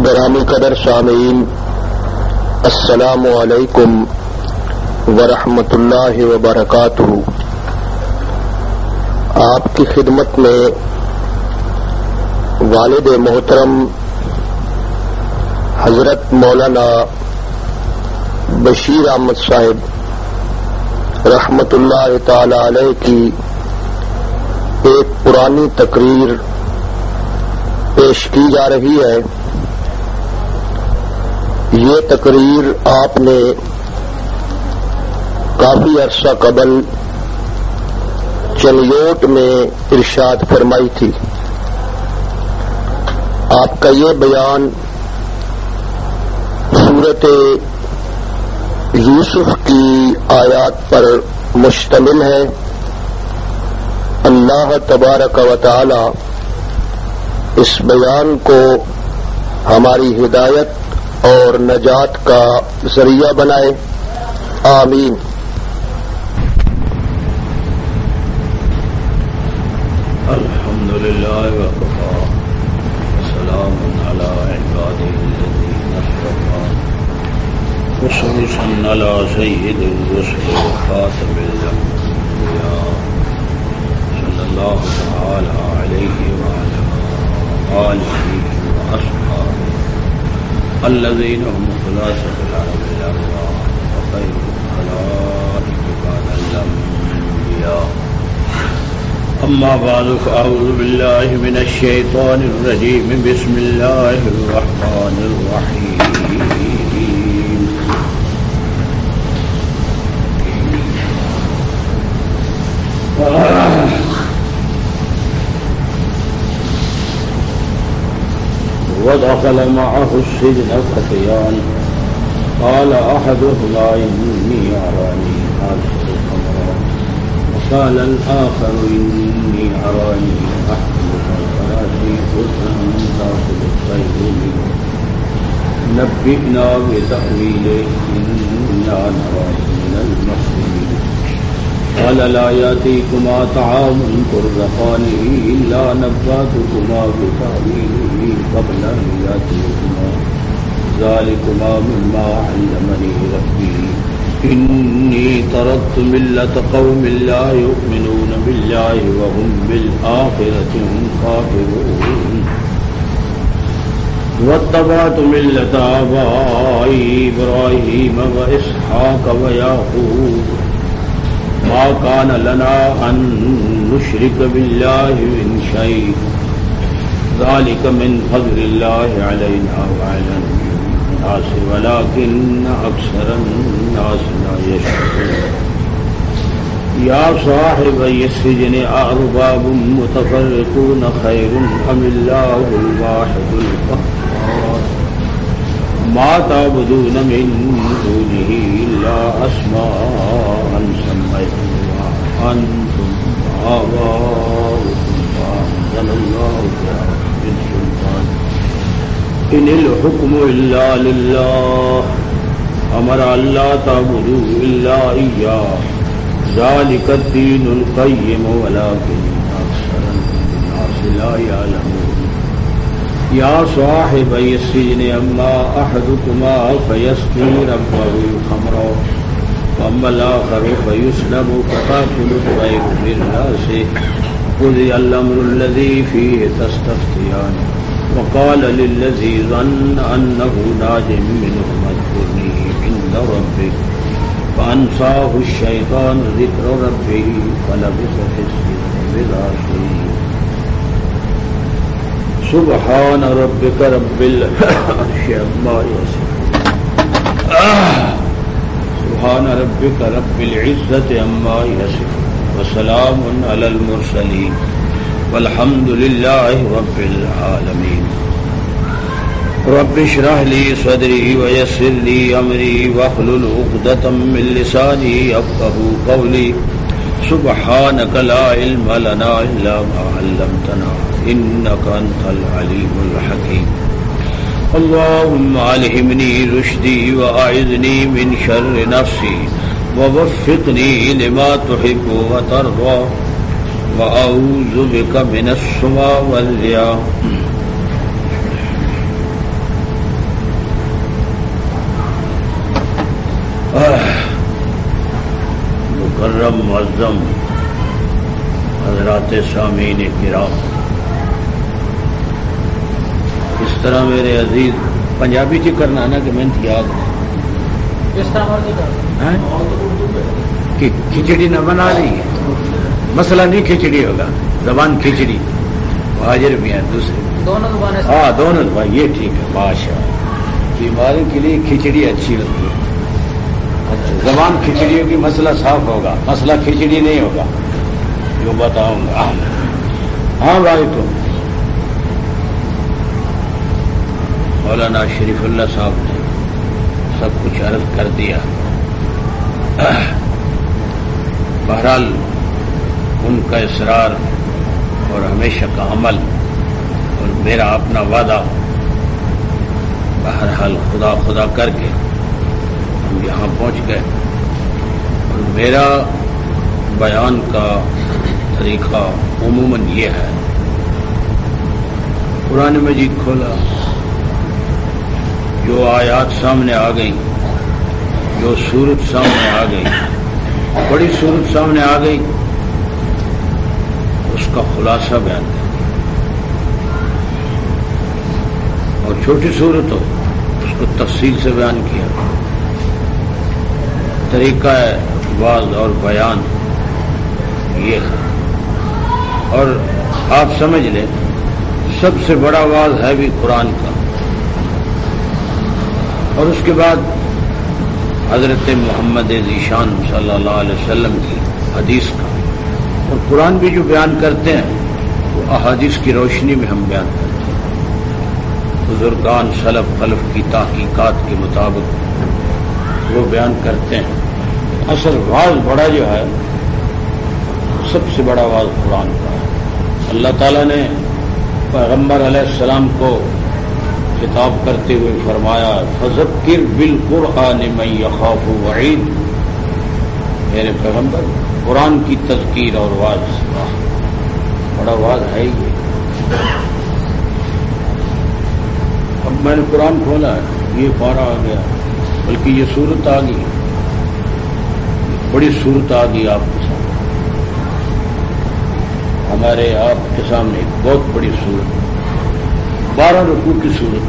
گرامی قدر سامعین، السلام علیکم ورحمۃ اللہ وبرکاتہ۔ آپ کی خدمت میں والد محترم حضرت مولانا بشیر احمد صاحب رحمۃ اللہ تعالی علیہ کی ایک پرانی تقریر پیش کی جا رہی ہے۔ یہ تقریر آپ نے کافی عرصہ قبل چلیوٹ میں ارشاد فرمائی تھی۔ آپ کا یہ بیان سورۃ یوسف کی آیات پر مشتمل ہے۔ اللہ تبارک و تعالی اس بیان کو ہماری ہدایت اور نجات کا ذریعہ بنائے، آمین۔ الحمدللہ وکفی وسلام علی عبادہ الذین اصطفی وصلی علی سید الرسل وخاتم الانبیاء صلی اللہ تعالی علیہ وعلی آلہ واصحابہ الذين هم خلاصة العرب الأرواح وخير الخلائق بعد الأنبياء أما بعد فأعوذ بالله من الشيطان الرجيم بسم الله الرحمن الرحيم ودخل معه السجن فتيان قال أحدهما إني أراني آسر خمرا وقال الآخر إني أراني أحمل فالفراشي خذا تأكل الطير منه نبئنا بتأويله إنا نراك من المحسنين قال لا يأتيكما طعام ترزقانه إلا نبأتكما بتأويله قبل أن يأتيكما ذلكما مما علمني ربي إني تركت ملة قوم لا يؤمنون بالله وهم بالآخرة هم كافرون واتبعت ملة آبائي إبراهيم وإسحاق ويعقوب ما كان لنا أن نشرك بالله من شيء ذلك من فضل الله علينا وعلى الناس ولكن أكثر الناس لا يشكرون يا صاحبي السجن أأرباب متفرقون خير أم الله الواحد القهار ما تعبدون من دونه إلا أسماء سميتموها أنتم وآباؤكم فأنزل الله بها من سلطان إن الحكم إلا لله أمر ألا تعبدوا إلا إياه ذلك الدين القيم ولكن أكثر الناس لا يعلمون يا صاحبي السجن أما أحدكما فيسقي ربه خمرا وأما الآخر فيسلب فتأكل الطير من رأسه قضي الأمر الذي فيه تستفتيان وقال للذي ظن أنه ناج منهما اذكرني عند ربك فأنساه الشيطان ذكر ربه فلبث في السجن بضع سنين سبحان ربك رب العرش عما يصفون سبحان ربك رب العزة عما يصفون وسلام على المرسلين والحمد لله رب العالمين رب اشرح لي صدري ويسر لي أمري واحلل عقدة من لساني يفقهوا قولي سبحانك لا علم لنا إلا ما علمتنا إنك أنت العليم الحكيم اللهم ألهمني رشدي وأعذني من شر نفسي ووفقني لما تحب وترضى وأعوذ بك من السمع والرياء مکرم معظم حضرات سامعین کرام، اس طرح میرے عزیز پنجابی چ کرنا نا کہ محنت یاد اس طرح کہ کھچڑی نہ بنا رہی ہے، مسئلہ نہیں کھچڑی ہوگا، زبان کھچڑی، حاضر بھی ہیں دوسرے دونوں زبانیں، ہاں دونوں زبان، یہ ٹھیک ہے ماشاء اللہ، بیماری کے لیے کھچڑی اچھی ہوتی ہے، زبان کھچڑی ہوگی مسئلہ صاف ہوگا، مسئلہ کھچڑی نہیں ہوگا، جو بتاؤں گا۔ ہاں بھائی، تو مولانا شریف اللہ صاحب نے سب کچھ عرض کر دیا۔ بہرحال ان کا اصرار اور ہمیشہ کا عمل اور میرا اپنا وعدہ، بہرحال خدا خدا کر کے ہم یہاں پہنچ گئے، اور میرا بیان کا طریقہ عموماً یہ ہے، قرآن مجید کھولا، جو آیات سامنے آ گئی، جو سورت سامنے آ گئی، بڑی سورت سامنے آ گئی، اس کا خلاصہ بیان کر، اور چھوٹی صورت ہو اس کو تفصیل سے بیان کیا۔ طریقہ واضح اور بیان یہ ہے، اور آپ سمجھ لیں سب سے بڑا واضح ہے بھی قرآن کا، اور اس کے بعد حضرت محمد ذیشان صلی اللہ علیہ وسلم کی حدیث کا، اور قرآن بھی جو بیان کرتے ہیں وہ احادیث کی روشنی میں ہم بیان کرتے ہیں، بزرگان سلف خلف کی تحقیقات کے مطابق وہ بیان کرتے ہیں۔ اصل واضح بڑا جو ہے سب سے بڑا واضح قرآن کا ہے۔ اللہ تعالیٰ نے پیغمبر علیہ السلام کو خطاب کرتے ہوئے فرمایا، فذکر بالقرآن من یخاف وعید، میرے پیغمبر قرآن کی تذکیر اور واضح، بڑا واضح ہے یہ۔ اب میں نے قرآن کھولا ہے، یہ پارہ آ گیا، بلکہ یہ سورت آ گئی، بڑی سورت آ گئی آپ کے سامنے، ہمارے آپ کے سامنے ایک بہت بڑی سورت، 12 رکوع کی صورت،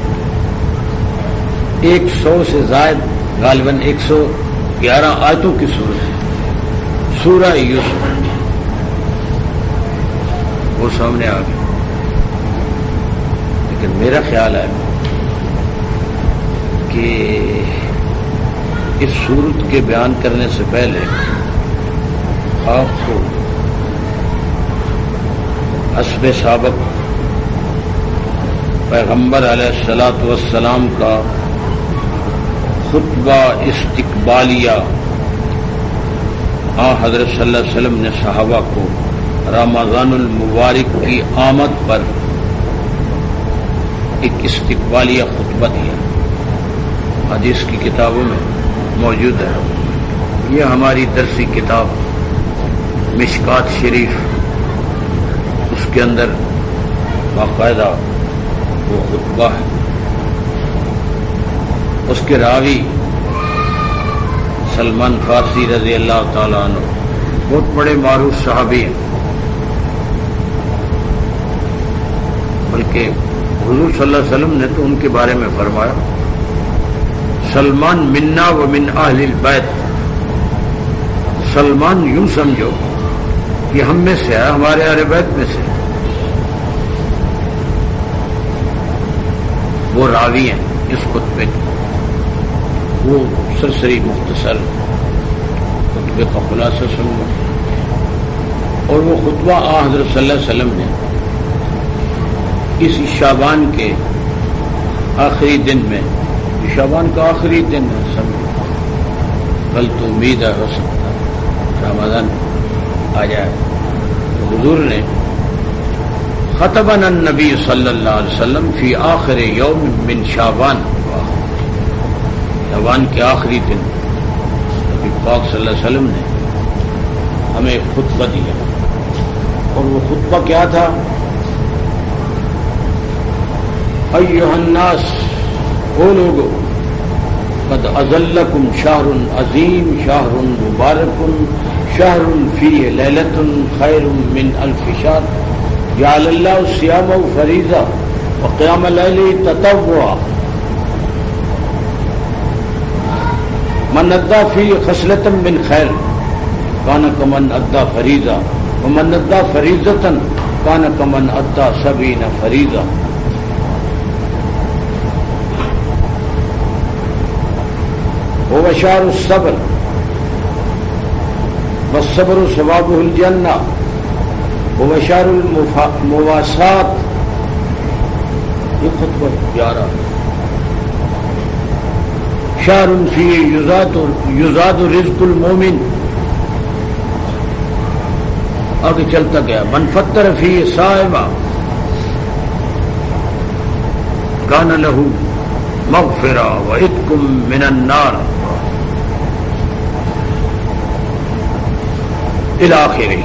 100 سے زائد غالباً 111 آیتوں کی صورت ہے، سورہ یوسف، وہ سامنے آ گئی۔ لیکن میرا خیال ہے کہ اس صورت کے بیان کرنے سے پہلے آپ کو حسب سابق پیغمبر علیہ الصلاۃ والسلام کا خطبہ استقبالیہ حضرت صلی اللہ علیہ وسلم نے صحابہ کو رمضان المبارک کی آمد پر ایک استقبالیہ خطبہ دیا، حدیث کی کتابوں میں موجود ہے۔ یہ ہماری درسی کتاب مشکات شریف، اس کے اندر باقاعدہ وہ خطبہ ہے، اس کے راوی سلمان فارسی رضی اللہ تعالیٰ عنہ بہت بڑے معروف صحابی ہیں، بلکہ حضور صلی اللہ علیہ وسلم نے تو ان کے بارے میں فرمایا، سلمان منا و من اہل البیت، سلمان یوں سمجھو کہ ہم میں سے ہے، ہمارے اہل بیت میں سے۔ وہ راوی ہیں اس خطبے کے، وہ سرسری مختصر خطبے کا خلاصہ سنوں، اور وہ خطبہ حضرت صلی اللہ علیہ وسلم نے اس شعبان کے آخری دن میں، شعبان کا آخری دن ہے، سمجھو کل تو امید ہے ہو سکتا ہے رمضان آ جائے، تو حضور نے خطبنا النبی صلی اللہ علیہ وسلم فی آخر یوم من شعبان، شعبان کے آخری دن نبی پاک صلی اللہ علیہ وسلم نے ہمیں خطبہ دیا، اور وہ خطبہ کیا تھا؟ ایھا الناس، او لوگو، قد اذلکم شہر عظیم شہر مبارک شہر فیہ لیلۃ خیر من الف شہر جعل اللہ صیامہ فریضہ وقیام اللیل تطوعا من ادى فيه خصلة من خير كان كمن ادى فريضة ومن ادى فريضة كان كمن ادى 70 فريضة. هو شهر الصبر والصبر ثوابه الجنة. هو شهر المواساة. یہ خطبہ پیارا شہر فیہ یزاد رزق المومن. آگے چلتا گیا من فطر فیہ صائما کان لہ مغفرہ وعتق من النار الی آخرہ.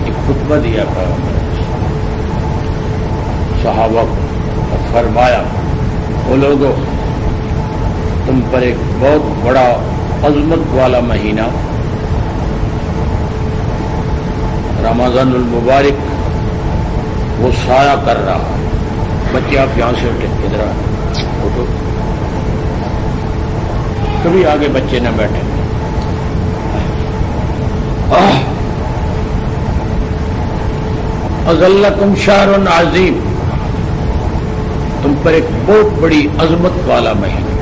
ایک خطبہ دیا صحابہ کو فرمایا وہ لوگوں تم پر ایک بہت بڑا عظمت والا مہینہ رمضان المبارک وہ سایہ کر رہا. بچے آپ یہاں سے اٹھے ادھر اٹھو کبھی آگے بچے نہ بیٹھے. اذلکم شہر عظیم تم پر ایک بہت بڑی عظمت والا مہینہ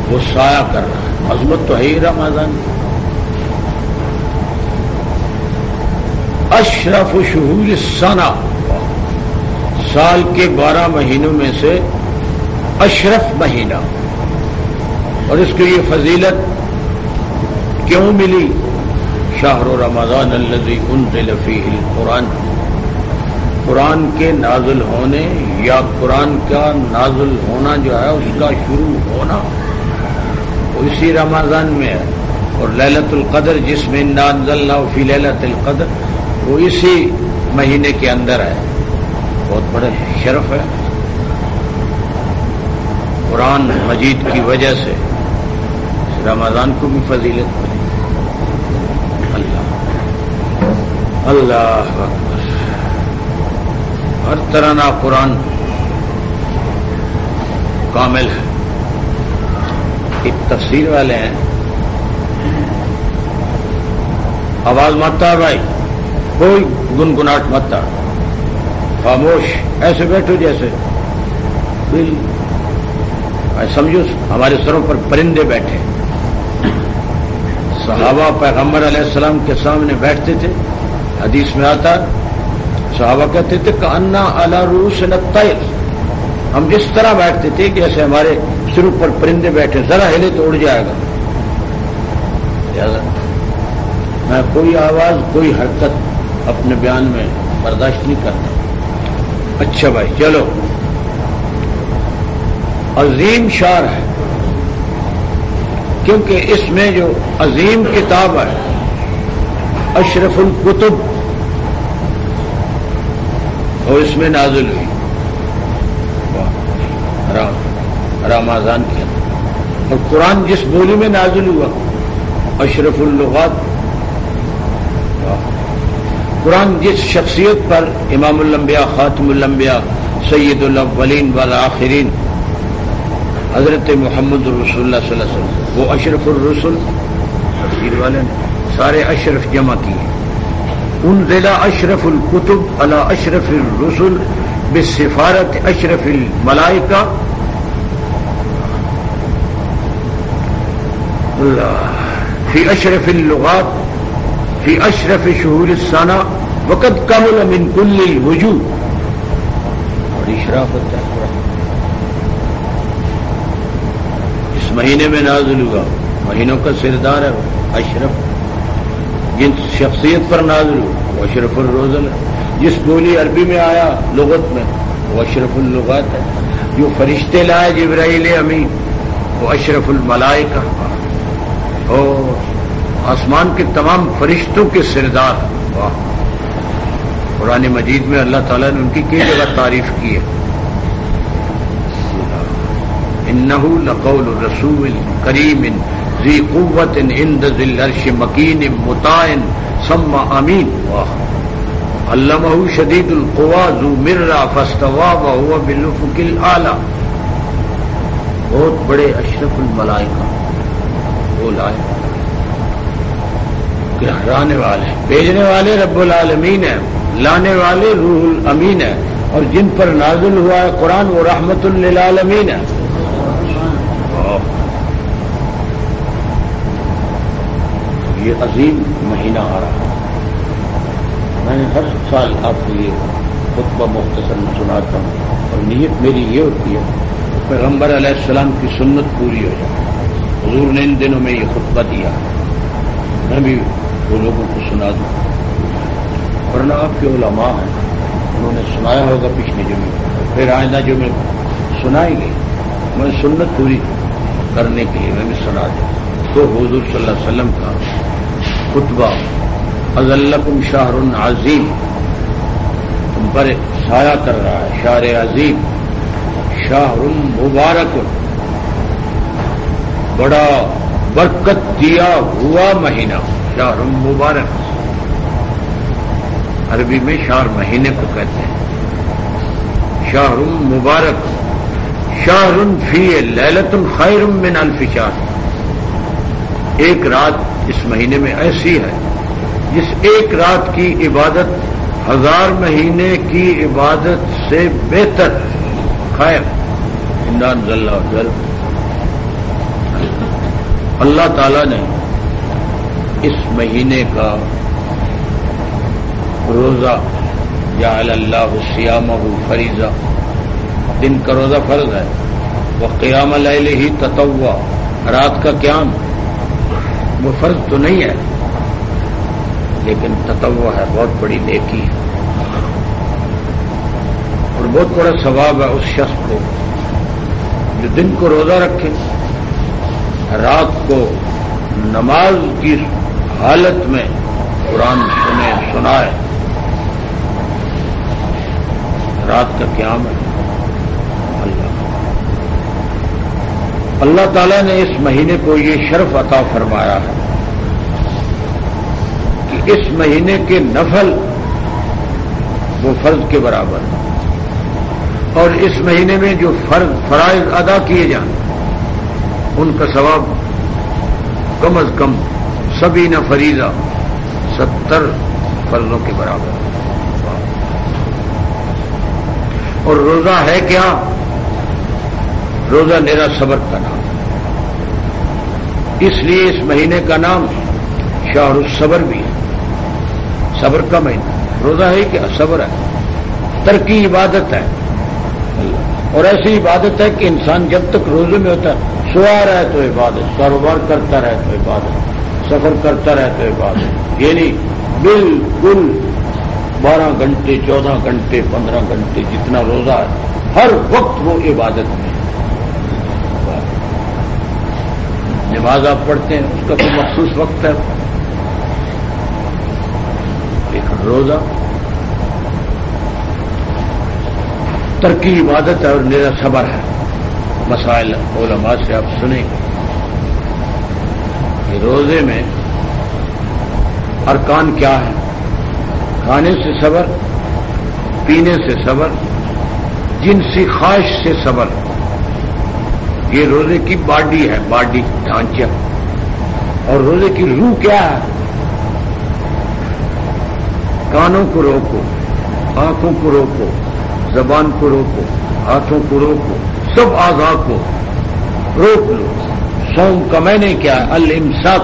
وہ سایہ کر رہا ہے. عظمت تو ہے ہی رمضان. اشرف شہور السنہ سال کے 12 مہینوں میں سے اشرف مہینہ. اور اس کو یہ فضیلت کیوں ملی؟ شہر رمضان الذی انزل فیہ القرآن. قرآن کے نازل ہونے یا قرآن کا نازل ہونا جو ہے اس کا شروع ہونا اسی رمضان میں ہے. اور لیلۃ القدر جس میں انا انزلناہ فی لیلۃ القدر وہ اسی مہینے کے اندر ہے. بہت بڑا شرف ہے. قرآن مجید کی وجہ سے رمضان کو بھی فضیلت ملی. اللہ اللہ اکبر. ہر طرح کا قرآن کامل ہے. ایک تفسیر والے ہیں آواز مت آ بھائی کوئی گنگناٹ مت آ خاموش ایسے بیٹھو جیسے بل سمجھو ہمارے سروں پر پرندے بیٹھے. صحابہ پیغمبر علیہ السلام کے سامنے بیٹھتے تھے. حدیث میں آتا صحابہ کہتے تھے کہ انا علی رؤوسنا الطیر. ہم اس طرح بیٹھتے تھے کہ جیسے ہمارے سروں پر پرندے بیٹھے ذرا ہلے تو اڑ جائے گا. میں کوئی آواز کوئی حرکت اپنے بیان میں برداشت نہیں کرتا. اچھا بھائی چلو. عظیم شعر ہے کیونکہ اس میں جو عظیم کتاب ہے اشرف الکتب اور اس میں نازل ہوئی رمضان کے اندر. اور قرآن جس بولی میں نازل ہوا اشرف اللغات. قرآن جس شخصیت پر امام الانبیاء خاتم الانبیاء سید الاولین والآخرین حضرت محمد رسول اللہ صلی اللہ علیہ وسلم وہ اشرف الرسل. تفسیر والے نے سارے اشرف جمع کیے. انزل اشرف الکتب علی اشرف الرسل بسفارت اشرف الملائکہ. فی اشرف اللغات فی اشرف شہور السنہ وقد کمل من کل الوجوہ. اور اشرافت ہے اس مہینے میں نازل ہوا. مہینوں کا سردار ہے اشرف. جن شخصیت پر نازل ہوا وہ اشرف الرسل ہے. جس بولی عربی میں آیا لغت میں وہ اشرف اللغات ہے. جو فرشتے لائے جبرائیل امین وہ اشرف الملائکہ. اور آسمان کے تمام فرشتوں کے سردار. واہ. قرآن مجید میں اللہ تعالیٰ نے ان کی کئی جگہ تعریف کی ہے. ان انہ لقول رسول کریم ذی قوت عند ذی العرش مکین مطاع ثم امین. علمہ شدید القوی ذو مرہ فاستوى وهو بالافق الاعلی. بہت بڑے اشرف الملائکہ وہ لائے کہ ہرانے والے بھیجنے والے رب العالمین ہیں، لانے والے روح الامین ہے، اور جن پر نازل ہوا ہے قرآن وہ رحمت للعالمین ہے. یہ عظیم مہینہ آ رہا ہے. میں نے ہر سال آپ کو یہ خطبہ مختصر سناتا ہوں، اور نیت میری یہ ہوتی ہے پیغمبر علیہ السلام کی سنت پوری ہو جائے. حضور نے ان دنوں میں یہ خطبہ دیا، میں بھی وہ لوگوں کو سنا دوں. ورنہ آپ کے علماء ہیں، انہوں نے سنایا ہوگا پچھلے جمعے، پھر آئندہ جمعے سنائیں گے. میں سنت پوری کرنے کے لیے میں بھی سنا دوں. تو حضور صلی اللہ علیہ وسلم کا خطبہ اذلکم شہر عظیم، تم پر سایہ کر رہا ہے شہر عظیم، شہر مبارک، بڑا برکت دیا ہوا مہینہ، شہر مبارک. عربی میں شہر مہینے کو کہتے ہیں. شہر مبارک، شہر فیہ لیلۃ خیر من الف شہر. ایک رات اس مہینے میں ایسی ہے جس ایک رات کی عبادت 1000 مہینے کی عبادت سے بہتر. خیر اللہ تعالی نے اس مہینے کا روزہ جعل اللہ صیامہ فریضہ، دن کا روزہ فرض ہے، وقیام لیلہ تطوع، رات کا قیام وہ فرض تو نہیں ہے لیکن تطوع ہے، بہت بڑی نیکی ہے اور بہت بڑا ثواب ہے اس شخص کو جو دن کو روزہ رکھے، رات کو نماز کی حالت میں قرآن سنے سنائے. رات کا قیام ہے. اللہ تعالیٰ نے اس مہینے کو یہ شرف عطا فرمایا ہے کہ اس مہینے کے نفل وہ فرض کے برابر ہے، اور اس مہینے میں جو فرائض ادا کیے جائیں ان کا ثواب کم از کم 70 فریضہ 70 فرضوں کے برابر ہے. اور روزہ ہے کیا؟ روزہ میرا صبر کا نام، اس لیے اس مہینے کا نام شہر الصبر بھی ہے. صبر کا مہینہ. روزہ ہے کیا؟ صبر ہے، ترکی عبادت ہے، اور ایسی عبادت ہے کہ انسان جب تک روزے میں ہوتا ہے سویا رہے تو عبادت، کاروبار کرتا رہے تو عبادت، سفر کرتا رہے تو عبادت. یہ نہیں بالکل 12 گھنٹے 14 گھنٹے 15 گھنٹے جتنا روزہ ہے ہر وقت وہ عبادت میں. نماز آپ پڑھتے ہیں اس کا کوئی مخصوص وقت ہے، لیکن روزہ ترکی عبادت ہے اور میرا صبر ہے. مسائل علماء سے آپ سنیں کہ روزے میں ارکان کیا ہے؟ کھانے سے صبر، پینے سے صبر، جنسی خواہش سے صبر. یہ روزے کی باڈی ہے، باڈی ڈھانچہ. اور روزے کی روح کیا ہے؟ کانوں کو روکو، آنکھوں کو روکو، زبان کو روکو، ہاتھوں کو روکو، سب اعضاء کو روک لو. صوم کا معنی کیا ہے؟ الامساک،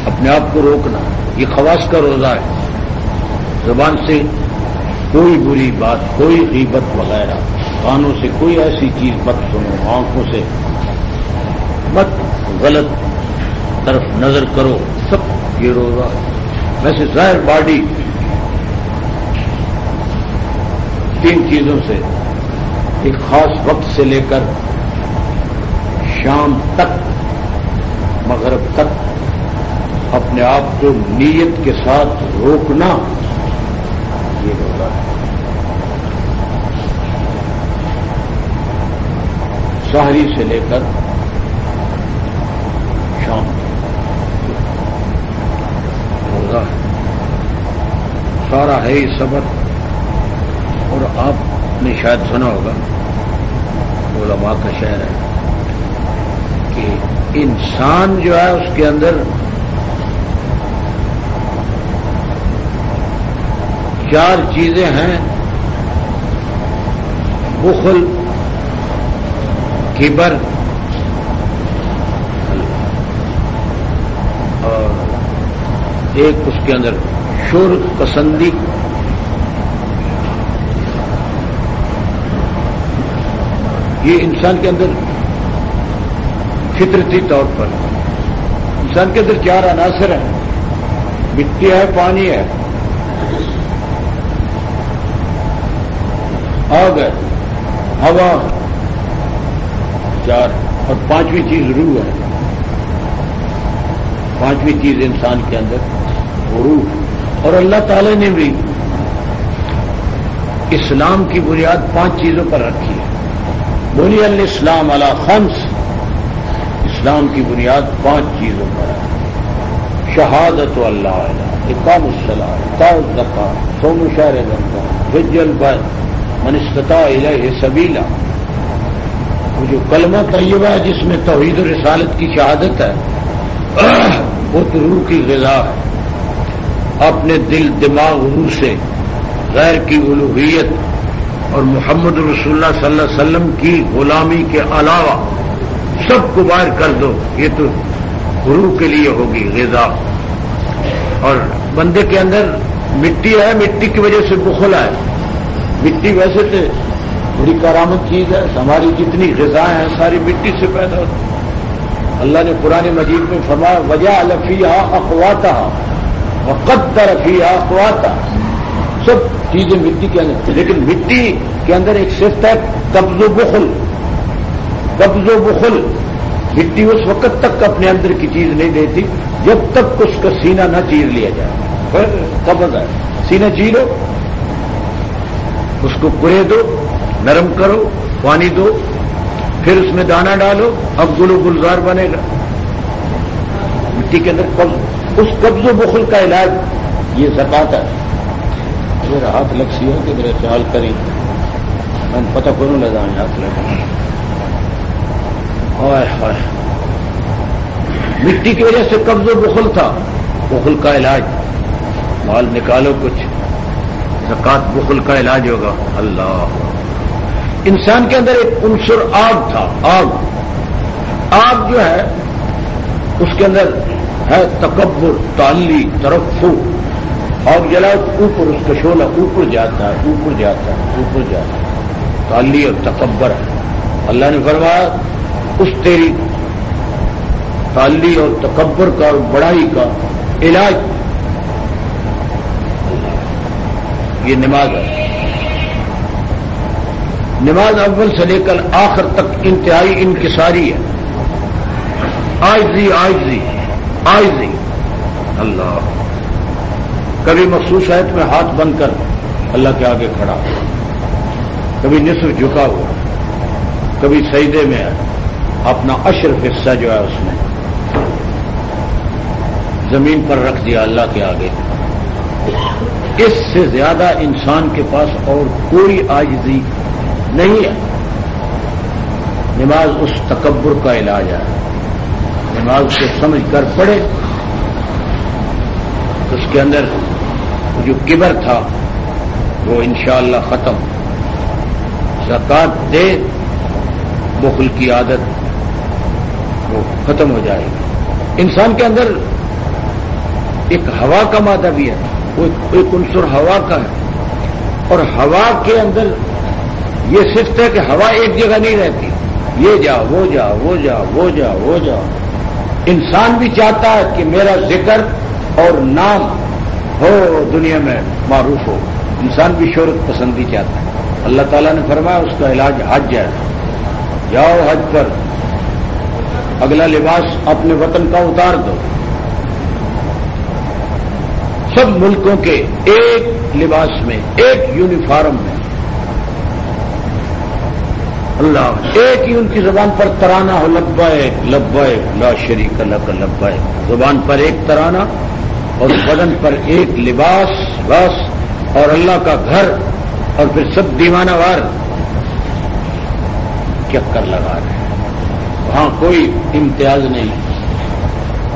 اپنے آپ کو روکنا. یہ خواص کا روزہ ہے. زبان سے کوئی بری بات، کوئی غیبت وغیرہ، کانوں سے کوئی ایسی چیز مت سنو، آنکھوں سے مت غلط طرف نظر کرو. سب یہ روزہ ہے. ویسے ظاہر باڈی 3 چیزوں سے، ایک خاص وقت سے لے کر شام تک، مغرب تک اپنے آپ کو نیت کے ساتھ روکنا، یہ روزہ ہے. سحری سے لے کر شام روزہ ہے، سارا ہے ہی صبر. اور آپ نے شاید سنا ہوگا، علماء کا شعر ہے کہ انسان جو ہے اس کے اندر چار چیزیں ہیں: بخل، کبر، اور ایک اس کے اندر شہرت پسندی. یہ انسان کے اندر فطرتی طور پر انسان کے اندر چار عناصر ہیں: مٹی ہے، پانی ہے، آگ ہے، ہوا، چار، اور پانچویں چیز روح ہے. پانچویں چیز انسان کے اندر وہ روح. اور اللہ تعالی نے بھی اسلام کی بنیاد 5 چیزوں پر رکھی ہے. بنی الاسلام علی 5. اسلام کی بنیاد 5 چیزوں پر ہے: شہادت اللہ الہ، اقام الصلاۃ، ایتاء الزکوٰۃ، صوم شہر رمضان، حج البیت من استطاع الیہ سبیلا. وہ جو کلمہ طیبہ ہے جس میں توحید و رسالت کی شہادت ہے، وہ تو روح کی غذا ہے. اپنے دل، دماغ، روح سے غیر کی الوہیت اور محمد رسول اللہ صلی اللہ علیہ وسلم کی غلامی کے علاوہ سب کو باہر کر دو. یہ تو روح کے لیے ہوگی غذا. اور بندے کے اندر مٹی ہے، مٹی کی وجہ سے بخل ہے. مٹی ویسے تو بڑی کرامت چیز ہے، ہماری جتنی غذائیں ہیں ساری مٹی سے پیدا ہوتی. اللہ نے قرآن مجید میں فرمایا وجعل فیہا اقواتہا وقدر فیہا اقواتہا. سب چیزیں مٹی کے اندر، لیکن مٹی کے اندر ایک صفت ہے قبض و بخل. قبض و بخل. مٹی اس وقت تک اپنے اندر کی چیز نہیں دیتی جب تک اس کا سینہ نہ چیر لیا جائے. پھر قبض ہے، سینہ چیرو، اس کو کرے دو، نرم کرو، پانی دو، پھر اس میں دانہ ڈالو، اب گل و گلزار بنے گا. مٹی کے اندر قبض. اس قبض و بخل کا علاج یہ زکات ہے. میرا ہاتھ لگ سی ہو کہ میرے خیال کری میں پتہ کروں لگا ہاتھ لگا. مٹی کی وجہ سے قبض و بخل تھا. بخل کا علاج مال نکالو کچھ، زکات بخل کا علاج ہوگا. اللہ. انسان کے اندر ایک عنصر آگ تھا. آگ جو ہے اس کے اندر ہے تکبر، تعلی، ترفع. آگ جلاؤ اوپر، اس کا شعلہ اوپر جاتا ہے، اوپر جاتا ہے، اوپر جاتا ہے. تعلی اور تکبر ہے. اللہ نے فرمایا اس تیری تعلی اور تکبر کا اور بڑائی کا علاج یہ نماز ہے. نماز اول سے لے کر آخر تک انتہائی انکساری ہے. عاجزی، عاجزی، عاجزی. اللہ. کبھی مخصوص آیت میں ہاتھ بند کر اللہ کے آگے کھڑا، کبھی نصف جھکا ہوا، کبھی سجدے میں ہے. اپنا اشرف حصہ جو ہے اس نے زمین پر رکھ دیا اللہ کے آگے. اس سے زیادہ انسان کے پاس اور کوئی عاجزی نہیں ہے. نماز اس تکبر کا علاج ہے. نماز کو سمجھ کر پڑھے. اس کے اندر جو کبر تھا وہ انشاءاللہ ختم. زکات دے، بخل کی عادت وہ ختم ہو جائے گی. انسان کے اندر ایک ہوا کا مادہ بھی ہے، وہ ایک عنصر ہوا کا ہے. اور ہوا کے اندر یہ صفت ہے کہ ہوا ایک جگہ نہیں رہتی. یہ جا، وہ جا، وہ جا، وہ جا، وہ جا. انسان بھی چاہتا ہے کہ میرا ذکر اور نام ہو، دنیا میں معروف ہو. انسان بھی شہرت پسندی چاہتا ہے. اللہ تعالیٰ نے فرمایا اس کا علاج حج ہے. جاؤ حج پر، اگلا لباس اپنے وطن کا اتار دو. سب ملکوں کے ایک لباس میں، ایک یونیفارم میں اللہ ایک ہی ان کی زبان پر ترانہ ہو، لبیک لبیک لا شریک لک لبیک، زبان پر ایک ترانہ اور بدن پر ایک لباس بس، اور اللہ کا گھر، اور پھر سب دیوانہ وار چکر لگا رہے ہیں، وہاں کوئی امتیاز نہیں،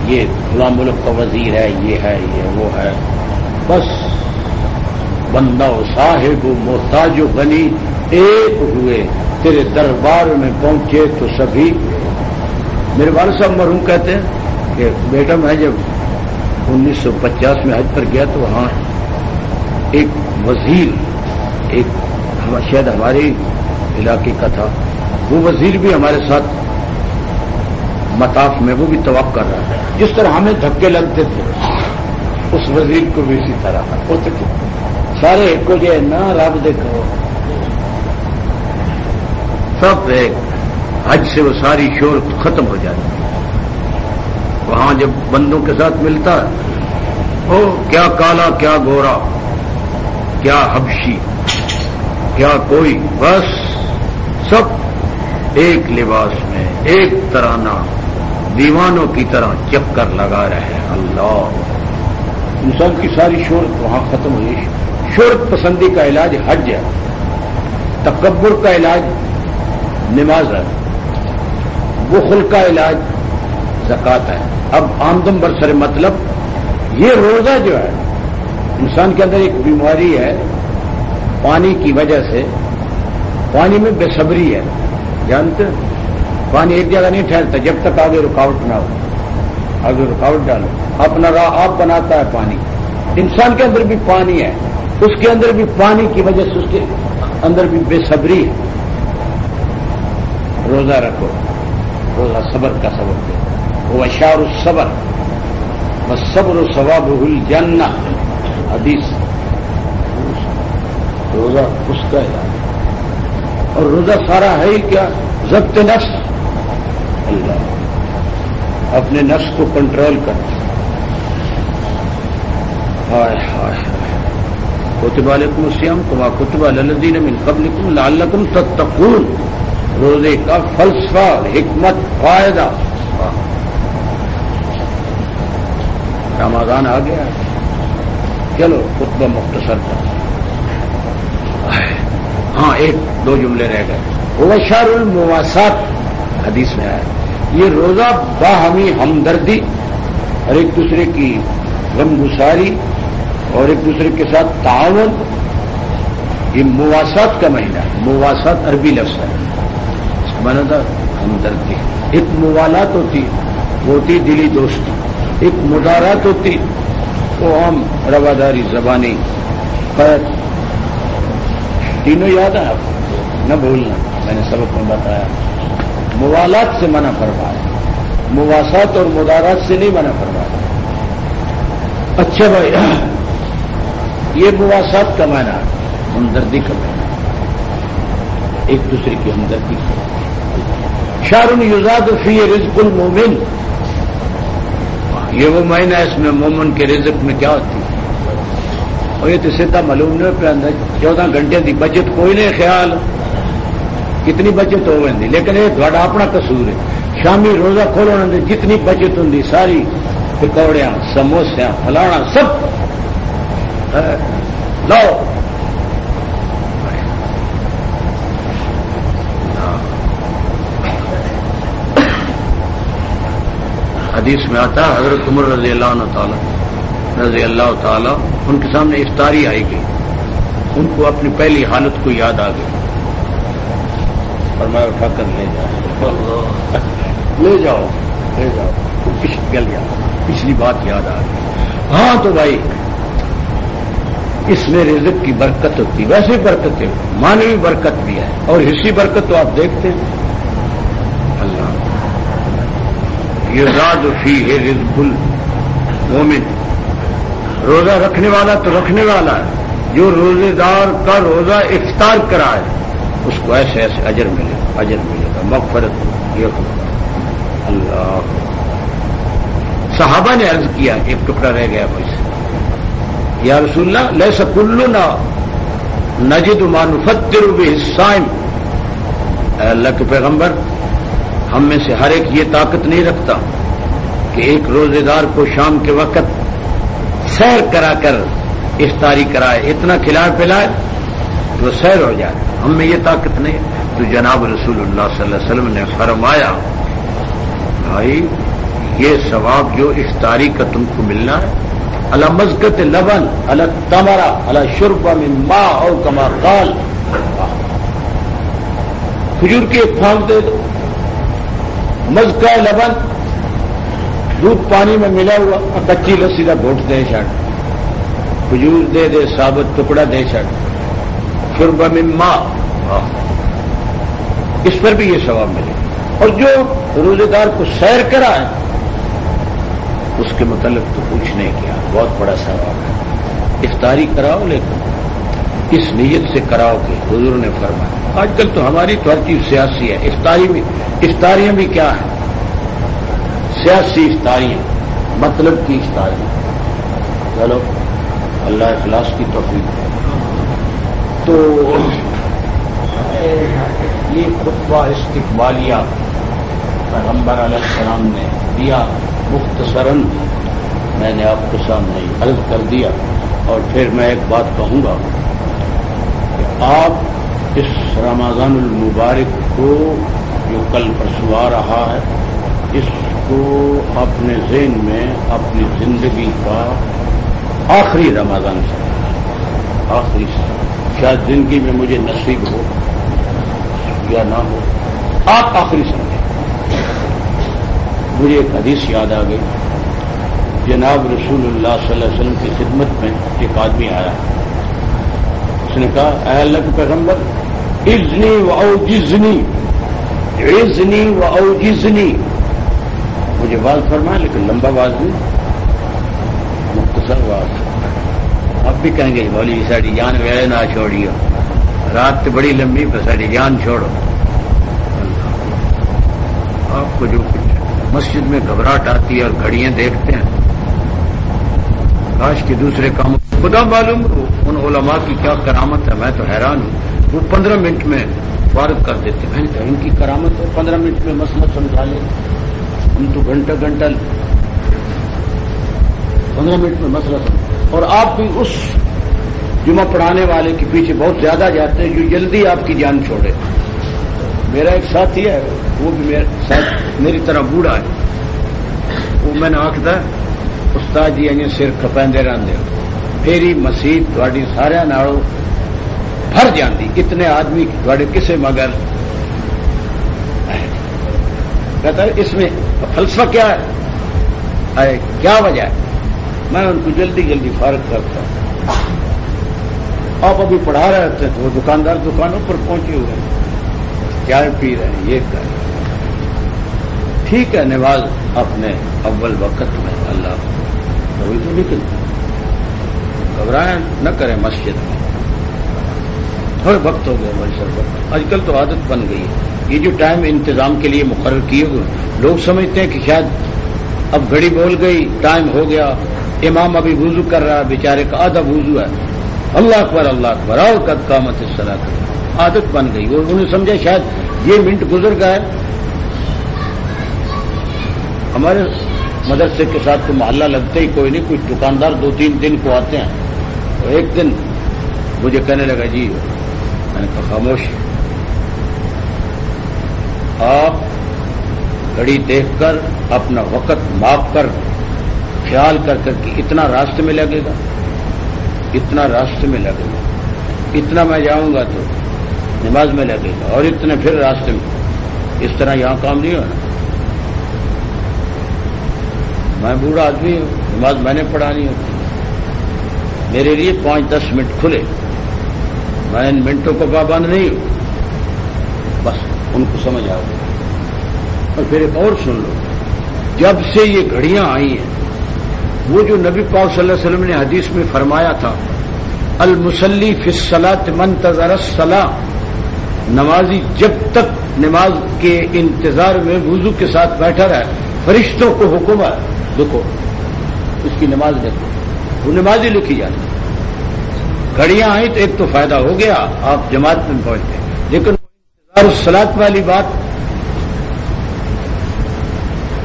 یہ فلاں ملک کا وزیر ہے، یہ ہے، یہ وہ ہے، بس بندہ و صاحب و محتاج و غنی ایک ہوئے، تیرے دربار میں پہنچے تو سبھی۔ میرے والد صاحب مرحوم کہتے ہیں کہ بیٹا میں جب 1950 میں حج پر گیا تو وہاں ایک وزیر، ایک شاید ہمارے علاقے کا تھا، وہ وزیر بھی ہمارے ساتھ مطاف میں، وہ بھی طواف کر رہا تھا، جس طرح ہمیں دھکے لگتے تھے اس وزیر کو بھی اسی طرح ہوتے تھے، سارے ایک کو جو ہے نا رب دیکھو، سب ایک حج سے وہ ساری شہرت ختم ہو جاتی، وہاں جب بندوں کے ساتھ ملتا ہے، او کیا کالا کیا گورا، کیا حبشی، کیا کوئی، بس سب ایک لباس میں ایک ترانہ، دیوانوں کی طرح چکر لگا رہے ہیں۔ اللہ، انسان کی ساری شہرت وہاں ختم ہوئی۔ شہرت پسندی کا علاج حج ہے، تکبر کا علاج نماز ہے، بخل کا علاج زکوٰۃ ہے۔ اب آمدن برسر مطلب یہ روزہ جو ہے، انسان کے اندر ایک بیماری ہے، پانی کی وجہ سے پانی میں بے صبری ہے، جانتے ہیں؟ پانی ایک جگہ نہیں ٹھہرتا جب تک آگے رکاوٹ نہ ہو، آگے رکاوٹ ڈالو، اپنا راہ آپ بناتا ہے پانی۔ انسان کے اندر بھی پانی ہے، اس کے اندر بھی پانی کی وجہ سے اس کے اندر بھی بے صبری ہے۔ روزہ رکھو، روزہ صبر کا سبب ہے، وہ اشار الصبر والصبر ثوابہ الجنہ، حدیث۔ روزہ اس کا علاج، اور روزہ سارا ہے ہی کیا؟ ضبط نفس، اللہ اپنے نفس کو کنٹرول کر۔ ہائے ہائے، کتب علیکم الصیام کما کتب علی الذین من قبلکم لعلکم تتقون، روزے کا فلسفہ، حکمت، فائدہ۔ رمضان آ گیا، چلو خطبہ مختصر تھا، ہاں ایک دو جملے رہ گئے۔ وہ شہر المواسات حدیث میں آیا، یہ روزہ باہمی ہمدردی اور ایک دوسرے کی غم گساری اور ایک دوسرے کے ساتھ تعاون، یہ مواسات کا مہینہ ہے۔ مواسات عربی لفظ ہے، اس کا معنی تھا ہمدردی۔ ایک موالات ہوتی، وہ ہوتی دلی دوستی، ایک مدارات ہوتی، وہ عام رواداری، زبانی، خیر، تینوں یاد ہے آپ کو، نہ بھولنا، میں نے سبق میں بتایا۔ موالات سے منع فرمایا، مواسات اور مدارات سے نہیں منع فرمایا۔ اچھا بھائی، یہ مواسات کا معنی ہے ہمدردی کا معنی، ایک دوسرے کی ہمدردی۔ شہر یزاد فی رزق المومن، یہ وہ مہینہ اس میں مومن کے رزق میں کیا ہوتی ہے، اور یہ تو سیدھا معلوم نہیں پہ اندر 14 گھنٹے کی بچت کوئی نہیں خیال کتنی بچت ہو گئی، لیکن یہ تھوڑا اپنا قصور ہے۔ شامی روزہ کھولو اندر جتنی بچت ہوں ساری پکوڑیاں، سموسیاں، فلانا سب لاؤ۔ حدیث میں آتا ہے حضرت عمر رضی اللہ تعالی ان کے سامنے افطاری آئی گئی، ان کو اپنی پہلی حالت کو یاد آ گئی، اور میں اٹھا کر لے جاؤ پچھلی بات یاد آ گئی۔ ہاں تو بھائی اس میں رزق کی برکت ہوتی، ویسے برکت ہے، مانوی برکت بھی ہے، اور حصی برکت تو آپ دیکھتے ہیں۔ اللہ یزاد فیہ رزق المومن، روزہ رکھنے والا تو رکھنے والا ہے، جو روزے دار کا روزہ افطار کرائے اس کو ایسے ایسے اجر ملے گا، مغفرت یہ ہوگا۔ اللہ، صحابہ نے عرض کیا، ایک ٹکڑا رہ گیا بھائی، یا رسول اللہ لیس کلنا نجد ما نفطر به الصائم، اے اللہ کے پیغمبر، ہم میں سے ہر ایک یہ طاقت نہیں رکھتا کہ ایک روزے دار کو شام کے وقت سیر کرا کر افطاری کرائے، اتنا کھلائے پلائے تو سیر ہو جائے، ہم میں یہ طاقت نہیں۔ تو جناب رسول اللہ صلی اللہ علیہ وسلم نے فرمایا، بھائی یہ ثواب جو افطاری کا تم کو ملنا ہے، علی مزقۃ لبن علی تمرہ علی شرب من ماء اور کما قال، کھجور کی ایک پھانک دے دو، مزقہ لبن دودھ پانی میں ملا ہوا، کچی لسی کا گھونٹ دے چھڑ، کھجور دے دے ثابت ٹکڑا دے چھڑ، شرب من ماء، اس پر بھی یہ ثواب ملے۔ اور جو روزے دار کو سیر کرائے اس کے متعلق تو کچھ نہیں کیا، بہت بڑا ثواب ہے۔ افطاری کراؤ لیکن اس نیت سے کراؤ کہ حضور نے فرمایا۔ آج کل تو ہماری تو ہر چیز سیاسی ہے، افطاریاں بھی کیا ہیں؟ سیاسی افطاریاں، مطلب کی افطاریاں۔ چلو اللہ اخلاص کی توفیق ہے۔ تو یہ خطبہ استقبالیہ پیغمبر علیہ السلام نے دیا، مختصراً میں نے آپ کے سامنے عرض کر دیا۔ اور پھر میں ایک بات کہوں گا کہ آپ اس رمضان المبارک کو جو کل پرسوں آ رہا ہے، اس کو اپنے ذہن میں اپنی زندگی کا آخری رمضان سمجھیں، آخری شاید زندگی میں مجھے نصیب ہو یا نہ ہو، آپ آخری سمجھیں۔ مجھے ایک حدیث یاد آ گئی، جناب رسول اللہ صلی اللہ علیہ وسلم کی خدمت میں ایک آدمی آیا، اس نے کہا، اے اللہ کے پیغمبر، اذنی و اوجزنی، عزنی و اوجزنی، مجھے واز فرمایا لیکن لمبا واز نہیں، مختصر واز۔ آپ بھی کہیں گے بولی ساری جان ویڑے نہ چھوڑیو، رات تو بڑی لمبی پر ساری جان چھوڑو۔ آپ کو جو مسجد میں گھبراہٹ آتی ہے اور گھڑیاں دیکھتے ہیں، کاش کے دوسرے کام، خدا معلوم ان علماء کی کیا کرامت ہے، میں تو حیران ہوں، وہ 15 منٹ میں فارغ کر دیتے ہیں۔ ان کی کرامت ہے 15 منٹ میں مسئلہ سمجھا لے، ہم تو گھنٹہ 15 منٹ میں مسئلہ سمجھا۔ اور آپ بھی اس جمعہ پڑھانے والے کے پیچھے بہت زیادہ جاتے ہیں جو جلدی آپ کی جان چھوڑے۔ میرا ایک ساتھی ہے، وہ بھی میری طرح بوڑھا ہے، وہ میں نے آخدا استاد جی انہیں سر کھپیندے رہندے ہو، میری مسیح تھوڑی سارے نالوں بھر جاندی، اتنے آدمی تھوڑے کسے مگر کہتا ہے اس میں فلسفہ کیا ہے، کیا وجہ ہے؟ میں ان کو جلدی جلدی فارغ کرتا ہوں۔ آپ ابھی پڑھا رہے ہوتے ہیں تو وہ دکاندار دکانوں پر پہنچے ہوئے ہیں، چائے پی رہے ہیں، یہ کر رہے ہیں۔ ٹھیک ہے، نماز اپنے اول وقت میں اللہ وہی تو، لیکن گھبرائیں نہ کریں مسجد میں، تھوڑے وقت ہو گئے بھائی صاحب۔ آج کل تو عادت بن گئی ہے، یہ جو ٹائم انتظام کے لیے مقرر کیے ہوئے، لوگ سمجھتے ہیں کہ شاید اب گھڑی بول گئی، ٹائم ہو گیا، امام ابھی وضو کر رہا ہے، بیچارے کا آدھا وضو ہے، اللہ اکبر اللہ اکبر، اور قد قامت الصلاۃ، عادت بن گئی۔ وہ انہوں نے سمجھا شاید یہ منٹ گزر گئے۔ ہمارے مدرسے کے ساتھ تو محلہ لگتے ہی کوئی نہیں، کچھ دکاندار 2-3 دن کو آتے ہیں، تو ایک دن مجھے کہنے لگا جی، میں نے کہا خاموش، آپ گھڑی دیکھ کر اپنا وقت ماپ کر خیال کر کر کہ اتنا راستے میں لگے گا، اتنا راستے میں لگے گا، اتنا میں جاؤں گا تو نماز میں لگے گا، اور اتنے پھر راستے میں، اس طرح یہاں کام نہیں ہونا۔ میں بوڑھا آدمی ہوں، نماز میں نے پڑھانی ہوتی، میرے لیے 5-10 منٹ کھلے، میں ان منٹوں کو پابند نہیں ہوں، بس ان کو سمجھ آ گیا۔ اور پھر ایک اور سن لو، جب سے یہ گھڑیاں آئی ہیں، وہ جو نبی پاک صلی اللہ علیہ وسلم نے حدیث میں فرمایا تھا، المصلی فی الصلاۃ منتظر الصلاۃ، نمازی جب تک نماز کے انتظار میں وضو کے ساتھ بیٹھا رہے، فرشتوں کو حکم ہے، دیکھو اس کی نماز دیکھو، وہ نماز ہی لکھی جاتی۔ گھڑیاں آئیں تو ایک تو فائدہ ہو گیا، آپ جماعت میں پہنچتے، لیکن اور صلاۃ والی بات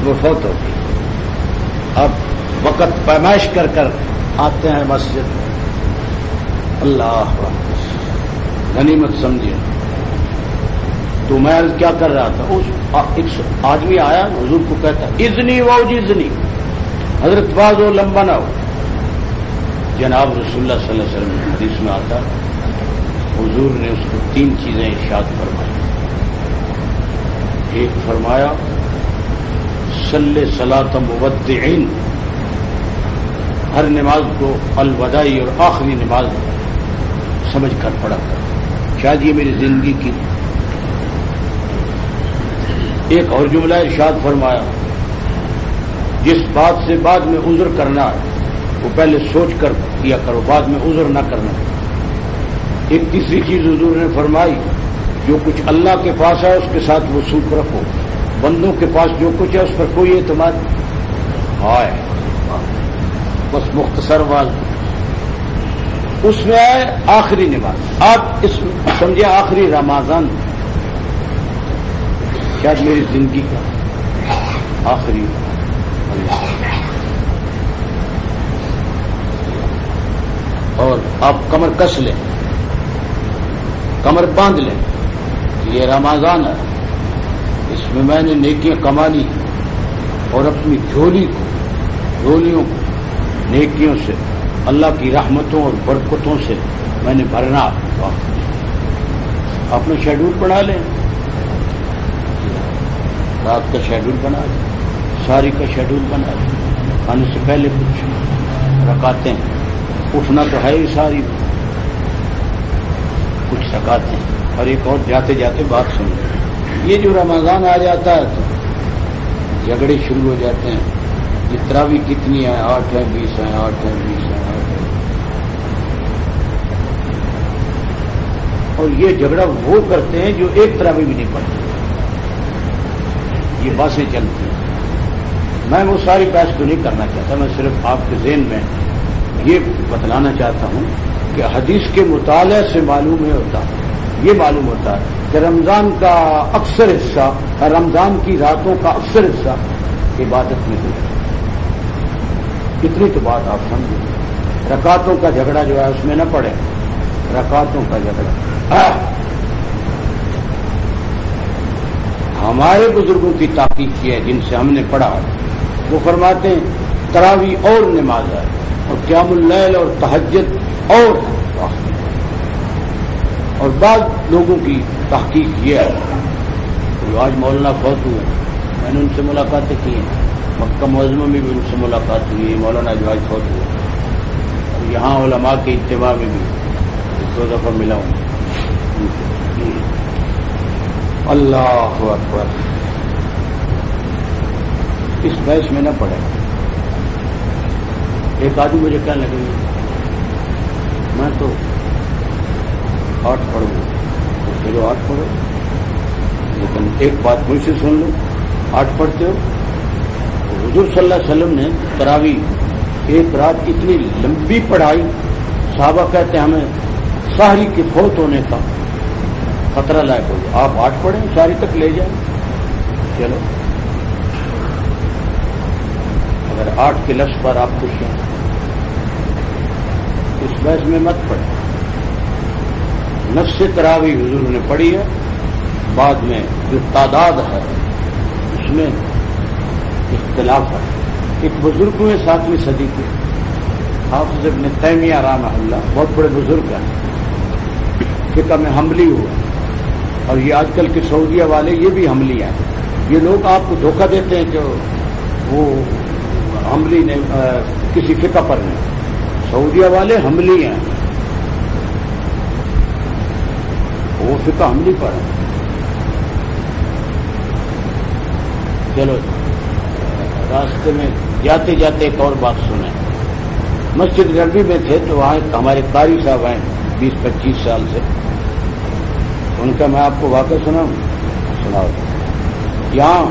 وہ فوت ہو گئی. اب وقت پیمائش کر کر آتے ہیں مسجد. اللہ غنیمت سمجھیے. تو میں کیا کر رہا تھا, ایک آدمی آیا حضور کو کہتا اذنی و اجزنی, حضرت باز ہو لمبا نہ ہو. جناب رسول اللہ صلی اللہ علیہ وسلم حدیث میں آتا حضور نے اس کو 3 چیزیں ارشاد فرمائی. ایک فرمایا صلی صلاۃ مودعین, ہر نماز کو الوداعی اور آخری نماز سمجھ کر پڑھا کر. شاید یہ میری زندگی کی. ایک اور جملہ ارشاد فرمایا جس بات سے بعد میں عذر کرنا ہے وہ پہلے سوچ کر کیا کرو, بعد میں عذر نہ کرنا. ایک تیسری چیز حضور نے فرمائی جو کچھ اللہ کے پاس ہے اس کے ساتھ وہ سوکھ رکھو, بندوں کے پاس جو کچھ ہے اس پر کوئی اعتماد ہے. بس مختصر بات اس میں ہے آخری نماز. آپ اس سمجھے آخری رمضان شاید میری زندگی کا آخری. اور آپ کمر کس لیں, کمر باندھ لیں. یہ رمضان ہے, اس میں میں نے نیکیاں کمانی اور اپنی جھولیوں کو نیکیوں سے اللہ کی رحمتوں اور برکتوں سے میں نے بھرنا. اپنا شیڈول بنا لیں, رات کا شیڈول بنا لیں, ساری کا شیڈول بنا لیں. کھانے سے پہلے کچھ رکاتے ہیں, اٹھنا تو ہے ہی ساری, کچھ رکاتے ہیں. اور ایک اور جاتے جاتے بات سنیں. یہ جو رمضان آ جاتا ہے تو جھگڑے شروع ہو جاتے ہیں. یہ تراویح کتنی ہے, 8 ہے 20 ہے, 8 ہے 20 ہے, 8 ہے. اور یہ جھگڑا وہ کرتے ہیں جو ایک تراویح بھی نہیں پڑھتے. یہ باتیں چلتی ہیں. میں وہ ساری بحث تو نہیں کرنا چاہتا, میں صرف آپ کے ذہن میں یہ بتلانا چاہتا ہوں کہ حدیث کے مطالعے سے معلوم یہ معلوم ہوتا ہے کہ رمضان کا اکثر حصہ, رمضان کی راتوں کا اکثر حصہ عبادت میں ہوتا ہے. کتنی تو بات آپ سمجھیں. رکعتوں کا جھگڑا جو ہے اس میں نہ پڑے, رکعتوں کا جھگڑا. ہمارے بزرگوں کی تحقیق کی ہے جن سے ہم نے پڑھا, وہ فرماتے ہیں تراویح اور نماز ہے اور قیام اللیل اور تہجد اور بعض لوگوں کی تحقیق یہ ہے. جو آج مولانا فوت ہوئے, میں نے ان سے ملاقاتیں کی ہیں, مکہ معظمہ میں بھی ان سے ملاقات ہوئی ہے. مولانا جو آج فوت ہوئے, اور یہاں علماء کے اجتماع میں بھی 2 دفعہ ملا ہوں. اللہ اکبر. اس بحث میں نہ پڑے. ایک آدمی مجھے کہنے لگے میں تو 8 پڑھوں, چلو 8 پڑھو, لیکن ایک بات مجھ سے سن لو. 8 پڑھتے ہو, حضور صلی اللہ علیہ وسلم نے تراویح ایک رات اتنی لمبی پڑھائی, صحابہ کہتے ہیں ہمیں سحری کے فوت ہونے کا خطرہ لائق ہو گیا. آپ 8 پڑھیں, ساری تک لے جائیں. چلو اگر 8 کے لفظ پر آپ خوش ہیں اس بحث میں مت پڑھیں. نفس تراویح حضور نے پڑھی ہے, بعد میں جو تعداد ہے اس میں اختلاف ہے. ایک بزرگ ہوئے 7ویں صدی کے حافظ ابن تیمیہ رحمہ اللہ, بہت بڑے بزرگ ہیں, فقہ میں حنبلی ہوئے. اور یہ آج کل کے سعودیہ والے یہ بھی حنبلی ہیں. یہ لوگ آپ کو دھوکہ دیتے ہیں کہ وہ حنبلی نے کسی فقہ پر نہیں. سعودیہ والے حنبلی ہیں, وہ فقہ حنبلی پر ہے. چلو راستے میں جاتے جاتے ایک اور بات سنیں. مسجد نبوی میں تھے تو وہاں ہمارے قاری صاحب ہیں 20-25 سال سے, ان کا میں آپ کو واقعہ سناؤں. یہاں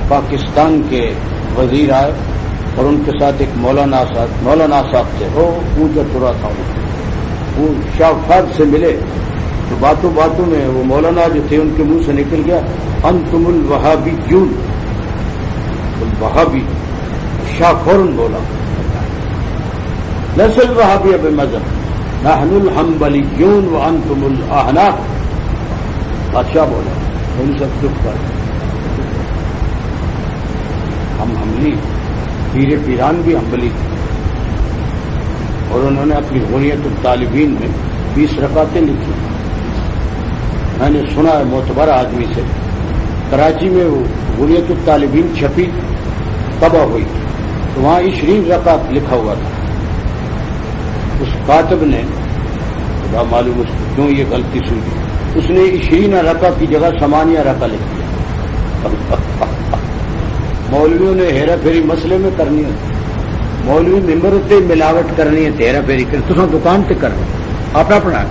پاکستان کے وزیر آئے اور ان کے ساتھ ایک مولانا صاحب تھے. وہ پوجا تھوڑا تھا, وہ شاہ فاض سے ملے تو باتوں باتوں میں وہ مولانا جو تھے ان کے منہ سے نکل گیا انتم الوہابیون، الوہابی، شاہ فوراً بولا لیس الوہابی بمذہب نحن الحنبلیون وانتم الاحناف، بادشاہ بولا ان سب چپ کر، ہم حنبلی، پیر پیران بھی حنبلی تھے، اور انہوں نے اپنی غنیت الطالبین میں 20 رکعتیں لکھی۔ میں نے سنا ہے معتبر آدمی سے، کراچی میں وہ غنیت الطالبین چھپی تباہ ہوئی تو وہاں 20 رکعت لکھا ہوا تھا۔ اس کاتب نے خدا معلوم اس کو کیوں یہ غلطی سوچی، اس نے 20 رکعت کی جگہ 8 رکعت لکھ دیا۔ مولویوں نے ہیرا پھیری مسئلے میں کرنی ہے، مولوی ممبرتے ملاوٹ کرنی ہے، ہیرا پھیری کر تو دکان تے کرنی اپنا اپنا،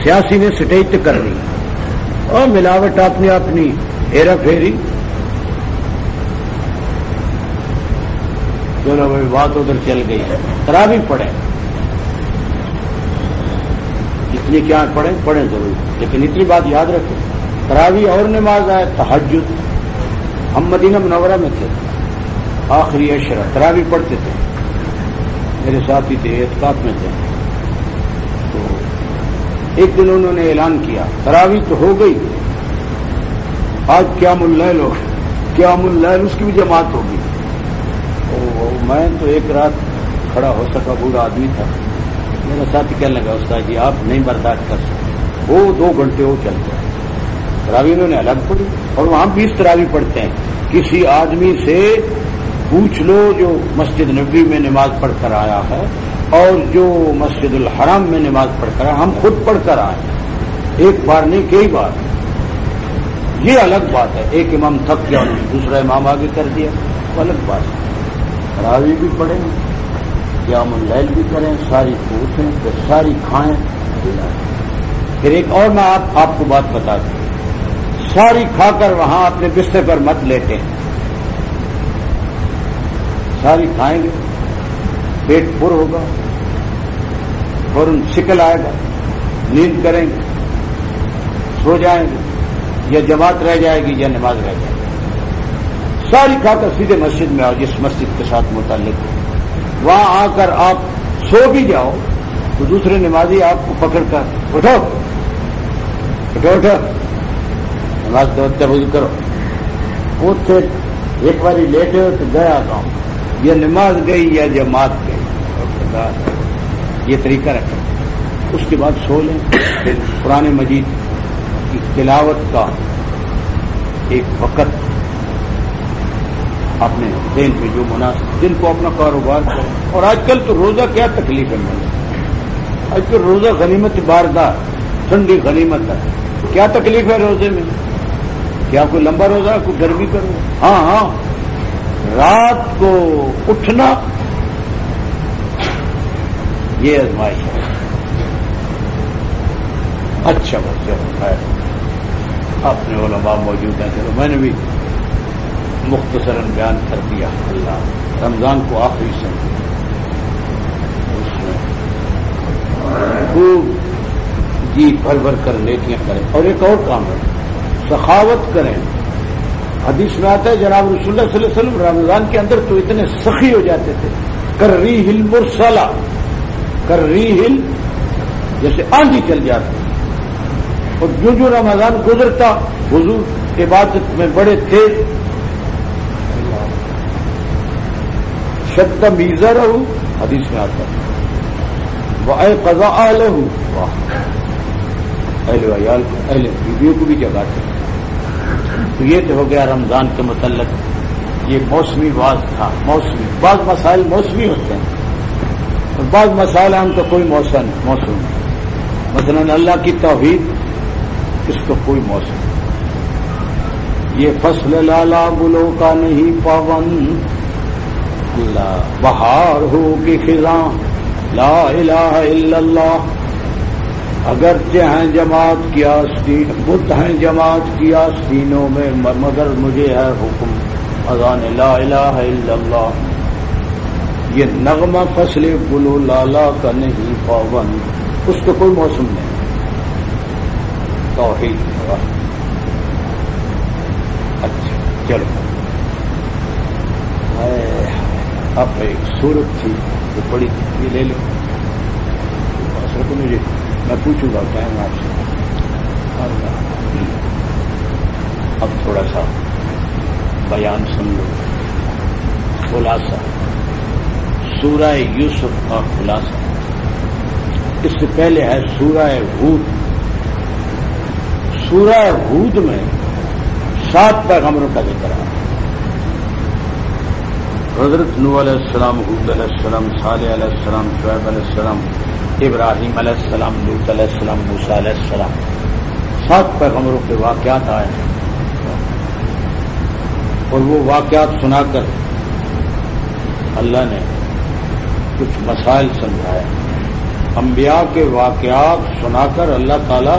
سیاسی نے سٹیج تے کرنی اور ملاوٹ اپنی اپنی ہیرا پھیری، چلو بھائی بات ادھر چل گئی ہے۔ تراویح پڑھیں، جتنی کیا پڑھیں ضرور، لیکن اتنی بات یاد رکھیں تراویح اور نماز ہے تہجد۔ ہم مدینہ منورہ میں تھے، آخری عشرہ تراویح پڑھتے تھے، میرے ساتھی تھے اعتکاف میں تھے، تو ایک دن انہوں نے اعلان کیا تراویح تو ہو گئی، آج قیام اللیل ہو، قیام اللیل اس کی بھی جماعت ہوگی۔ میں تو ایک رات کھڑا ہو سکا، بوڑھا آدمی تھا، میرا ساتھی کہنے لگا استاد جی آپ نہیں برداشت کر سکتے، وہ 2 گھنٹے وہ چل گیا۔ تراویح انہوں نے الگ پڑھی، اور وہاں 20 تراویح پڑھتے ہیں۔ کسی آدمی سے پوچھ لو جو مسجد نبوی میں نماز پڑھ کر آیا ہے اور جو مسجد الحرام میں نماز پڑھ کر آیا، ہم خود پڑھ کر آئے، ایک بار نہیں کئی بار۔ یہ الگ بات ہے، ایک امام تھک گیا دوسرا امام آگے کر دیا، وہ الگ بات ہے۔ تراویح بھی پڑھیں، قیام اللیل بھی کریں، ساری پوچھیں، پھر ساری کھائیں۔ پھر ایک اور میں آپ کو بات بتا دوں، ساری کھا کر وہاں اپنے بستر پر مت لیٹیں، ساری کھائیں گے پیٹ پر ہوگا، فوراً شکل آئے گا، نیند کریں گے، سو جائیں گے، یا جماعت رہ جائے گی یا نماز رہ جائے گی۔ ساری کھا کر سیدھے مسجد میں آؤ جس مسجد کے ساتھ متعلق ہو، وہاں آ کر آپ سو بھی جاؤ تو دوسرے نمازی آپ کو پکڑ کر اٹھو اٹھو اٹھو نماز وضو کرو، وہ ایک باری لیٹے ہو تو گیا گاؤں، یا نماز گئی یا جماعت گئی، یہ طریقہ رکھیں۔ اس کے بعد سو لیں، پھر قرآن مجید کی تلاوت کا ایک وقت اپنے ذہن پہ جو مناسب، جن کو اپنا کاروبار کرے۔ اور آج کل تو روزہ کیا تکلیف ہے مجھے، آج کل روزہ غنیمت باردار، ٹھنڈی غنیمت ہے، کیا تکلیف ہے روزے میں؟ کیا کوئی لمبا روزہ ہے، کوئی گرمی کرو؟ ہاں رات کو اٹھنا یہ آزمائش ہے۔ اچھا بچہ خیر اپنے علماء موجود ہیں، چلو میں نے بھی مختصراً بیان کر دیا۔ اللہ رمضان کو آخری سے اس میں خوب جی بھر بھر کر نیکیاں کریں، اور ایک اور کام ہے سخاوت کریں۔ حدیث میں آتا ہے جناب رسول اللہ صلی اللہ علیہ وسلم رمضان کے اندر تو اتنے سخی ہو جاتے تھے، کرریح المرسلہ، کرریح جیسے آندھی چل جاتی، اور جو رمضان گزرتا حضور عبادت میں بڑے تھے، شد میزا رہو حدیث میں آتا ہے، وَأَيْقَظَ أَهْلَهُ، اہل عیال کو، اہل بیویوں کو بھی جگاتے۔ تو یہ تو ہو گیا رمضان کے متعلق، یہ موسمی باز تھا، موسمی بعض مسائل موسمی ہوتے ہیں اور بعض مسائل ہم تو کوئی موسم نہیں، مثلا اللہ کی توحید اس کو کوئی موسم، یہ فصل لالا گلوں کا نہیں پابند، اللہ بہار ہو کہ خزاں لا الہ الا اللہ، اگرچہ ہیں جماعت کی آستین، بت ہیں جماعت کی آستینوں میں، مگر مجھے ہے حکم اذان لا الہ الا اللہ۔ یہ نغمہ فصل گلو لالا کا نہیں پابند، اس کو کوئی موسم نہیں، توحید. اچھا چلو. اب ایک صورت تھی جو بڑی یہ لے لو. اصل تو مجھے میں پوچھوں گا ٹائم آپ سے. اب تھوڑا سا بیان سن لو. خلاصہ سورہ یوسف کا خلاصہ. اس سے پہلے ہے سورہ ہود. سورہ ہود میں 7 پیغمبروں کا ذکر ہے. حضرت نوح علیہ السلام، ہود علیہ السلام، صالح علیہ السلام، شعیب علیہ السلام، ابراہیم علیہ السلام، لوط علیہ السلام، موسیٰ علیہ السلام. 7 پیغمبروں کے واقعات آئے ہیں اور وہ واقعات سنا کر اللہ نے کچھ مسائل سمجھائے. انبیاء کے واقعات سنا کر اللہ تعالی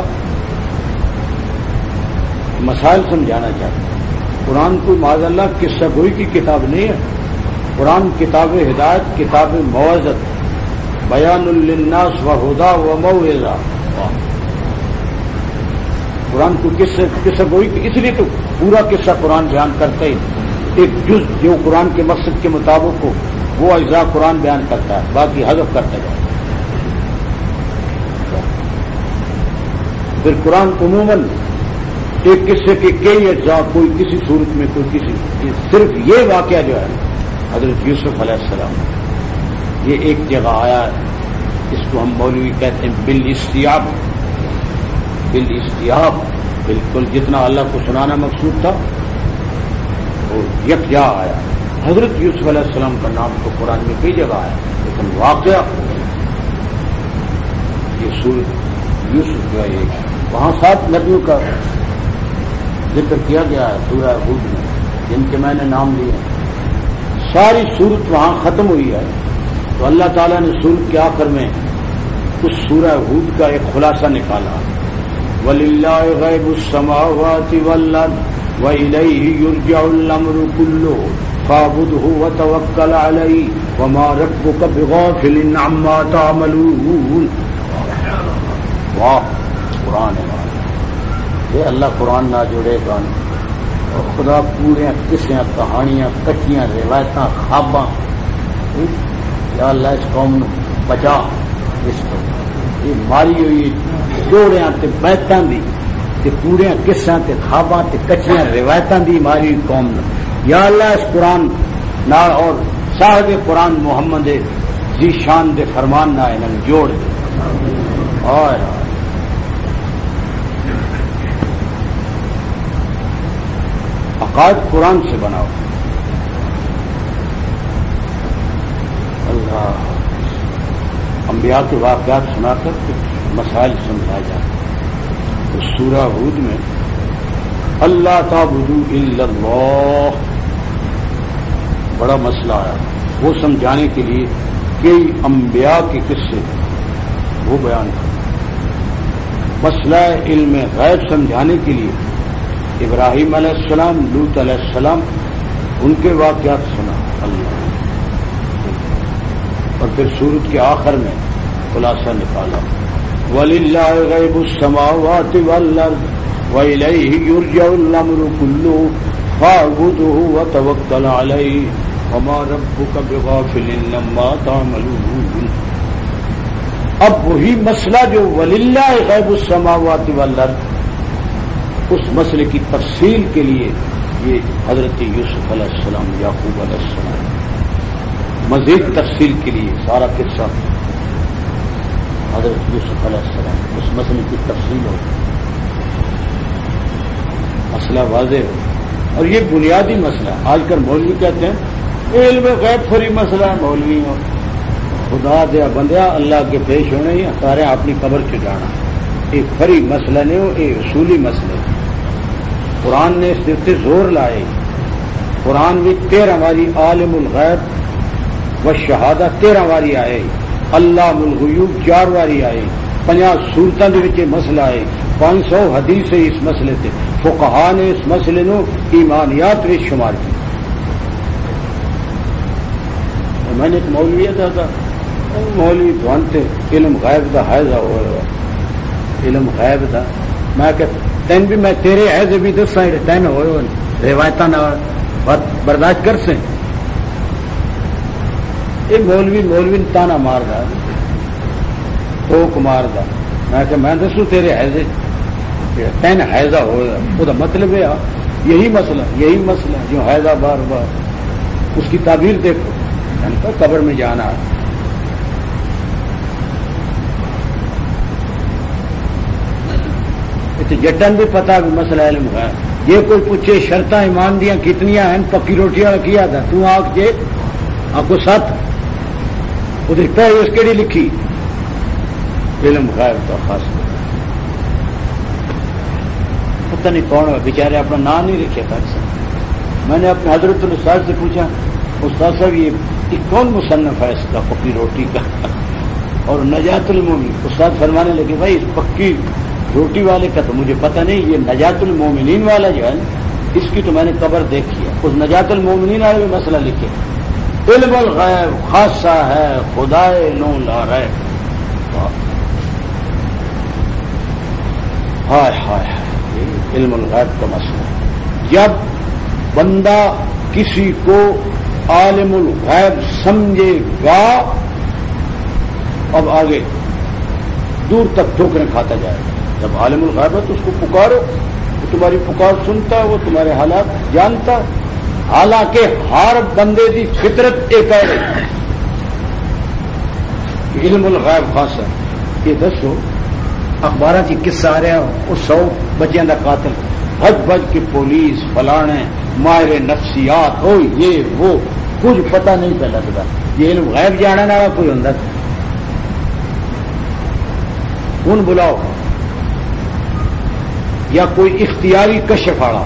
مسائل سمجھانا چاہتے ہیں. قرآن کو معاذ اللہ قصہ گوئی کی کتاب نہیں ہے. قرآن کتاب ہدایت، کتاب موعظت، بیان للناس و ہدا و موعظہ. قرآن کو قصہ گوئی کی، اس لیے تو پورا قصہ قرآن بیان کرتا ہی. ایک جز جو قرآن کے مقصد کے مطابق ہو وہ اجزاء قرآن بیان کرتا ہے، باقی حذف کرتا جائے. پھر قرآن عموماً ایک قصے کے کئی اجزاء، کوئی کسی صورت میں، کوئی کسی. صرف یہ واقعہ جو ہے حضرت یوسف علیہ السلام، یہ ایک جگہ آیا ہے. اس کو ہم مولوی کہتے ہیں بالاستیاب. بالاستیاب بالکل جتنا اللہ کو سنانا مقصود تھا وہ یکجا آیا. حضرت یوسف علیہ السلام کا نام تو قرآن میں کئی جگہ آیا، لیکن واقعہ یہ سورۃ یوسف جو ہے وہاں 7 نبیوں کا ذکر کیا گیا ہے سورہ ہود میں، جن کے میں نے نام لیے. ساری سورت وہاں ختم ہوئی ہے. تو اللہ تعالیٰ نے سورت کے آخر میں اس سورہ ہود کا ایک خلاصہ نکالا. وَلِلَّهِ غَيْبُ السَّمَاوَاتِ وَالْأَرْضِ وَإِلَيْهِ يُرْجَعُ الْأَمْرُ كُلُّهُ فَاعْبُدْهُ وَتَوَكَّلْ عَلَيْهِ وَمَا رَبُّكَ بِغَافِلٍ عَمَّا تَعْمَلُونَ. واہ قرآن ہے. یہ اللہ قرآن نہ جوڑے گا اور خدا پورے قصیاں، کہانیاں، کچیاں، روایتاں، خواباں. یا اللہ اس قوم بچا. اس کو یہ ماری ہوئی جوڑیاں تے بیتاں دی تے پورے قصیاں تے خواباں تے کچیاں روایتاں دی ماری ہوئی قوم. یا اللہ اس قرآن نال اور صاحب قرآن محمد ذی شان دے فرمان نہ انہاں جوڑ دے. اور عقائد قرآن سے بناؤ. اللہ انبیاء کے واقعات سنا کر کچھ مسائل سمجھایا جاتا. تو سورہ ہود میں اللہ تعبدوا الا اللہ بڑا مسئلہ آیا. وہ سمجھانے کے لیے کئی انبیاء کے قصے وہ بیان کر. مسئلہ علم غیب سمجھانے کے لیے ابراہیم علیہ السلام، لوط علیہ السلام، ان کے واقعات سنا اللہ. اور پھر سورت کے آخر میں خلاصہ نکالا. وَلِلَّهِ غَيْبُ السَّمَاوَاتِ وَالْأَرْضِ وَإِلَيْهِ يُرْجَعُ الْأَمْرُ كُلُّهُ فَاعْبُدْهُ وَتَوَكَّلْ عَلَيْهِ وَمَا رَبُّكَ بِغَافِلٍ عَمَّا تَعْمَلُونَ. اب وہی مسئلہ جو وَلِلَّهِ غَيْبُ السَّمَاوَاتِ وَالْأَرْضِ، اس مسئلے کی تفصیل کے لیے یہ حضرت یوسف علیہ السلام، یعقوب علیہ السلام، مزید تفصیل کے لیے سارا قصہ حضرت یوسف علیہ السلام، اس مسئلے کی تفصیل ہو، مسئلہ واضح ہو. اور یہ بنیادی مسئلہ. آج کل مولوی کہتے ہیں علم غیب فری مسئلہ ہے. مولوی ہو خدا دیا بندیا اللہ کے پیش ہونے ہی سارے اپنی قبر چڑھانا. ایک فری مسئلہ نہیں ہو، ایک اصولی مسئلہ. قرآن نے اس سے زور لائے. قرآن بھی 13 واری عالم الغیب و شہادہ 13 واری آئے. اللہ الغیوب 4 واری آئے. 50 سورتوں کے مسئلہ آئے. 500 حدیث اس مسئلے سے. فقہا نے اس مسئلے نو ایمانیات میں شمار کی. میں نے ایک مولوی تھا، مولوی دھوانتے علم غیب کا حائزہ ہوا، علم غیب تھا میں کہ تین بھی میں تیرے ایسے بھی دس تین ہوئے روایت برداشت کر سے یہ مولوی تانا مار دا ٹوک مار دا میں کہ میں دسوں تیرے حیضے تین حیضہ ہوئے وہ مطلب ہے یہی مسئلہ جو حیضہ بار بار اس کی تعبیر دیکھو یعنی تو قبر میں جانا ہے تو جٹن بھی پتا بھی مسئلہ علم ہے یہ کوئی پوچھے شرطاں ایمان دیاں کتنیاں ہیں پکی روٹی والا کیا تھا تو آگ جے آپ کو ساتھ ادھر پہ اس کیڑی لکھی علم غائب کا خاص پتہ نہیں کون ہے بیچارے اپنا نام نہیں لکھے تھا میں نے اپنے حضرت الاستاذ سے پوچھا استاد صاحب یہ کون مصنف ہے اس کا پکی روٹی کا اور نجات المومن استاد فرمانے لگے بھائی اس پکی روٹی والے کا تو مجھے پتہ نہیں یہ نجات المومنین والا جو ہے اس کی تو میں نے قبر دیکھی ہے اس نجات المومنین والے میں مسئلہ لکھے علم الغیب خاصہ ہے خدائے نو لا رہے ہائے ہائے علم الغیب کا مسئلہ جب بندہ کسی کو عالم الغیب سمجھے گا اب آگے دور تک ٹھوکریں کھاتا جائے گا جب عالم الغیب ہے تو اس کو پکارو وہ تمہاری پکار سنتا ہے وہ تمہارے حالات جانتا حالانکہ ہر بندے دی فطرت ایک ہے علم الغیب خاص ہے یہ دسو اخبار کی قصہ آ رہا وہ 100 بچیاں دا قاتل بج کے پولیس فلانے ماہر نفسیات ہو یہ وہ کچھ پتہ نہیں پہ لگتا یہ علم غیب جانا نہ کوئی ہوں ان بلاؤ یا کوئی اختیاری کشف آڑا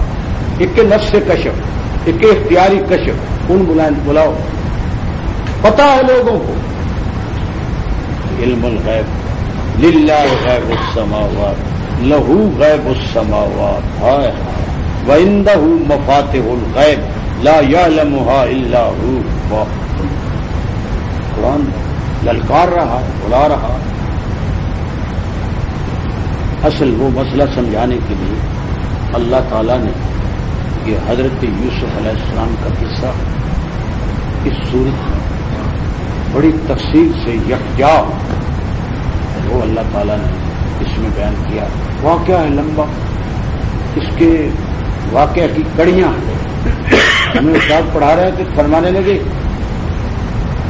ایک نفس کشف ایک اختیاری کشف ان بلاؤ پتا ہے لوگوں کو علم الغیب للہ غیب السماوات لہو غیب السماوات ہائے وعندہ مفاتح الغیب لا یعلمها الا هو قرآن للکار رہا بلا رہا اصل وہ مسئلہ سمجھانے کے لیے اللہ تعالیٰ نے یہ حضرت یوسف علیہ السلام کا قصہ اس صورت میں بڑی تفصیل سے یکجا وہ اللہ تعالیٰ نے اس میں بیان کیا واقعہ ہے لمبا اس کے واقعہ کی کڑیاں ہمیں استاد پڑھا رہے تھے فرمانے لگے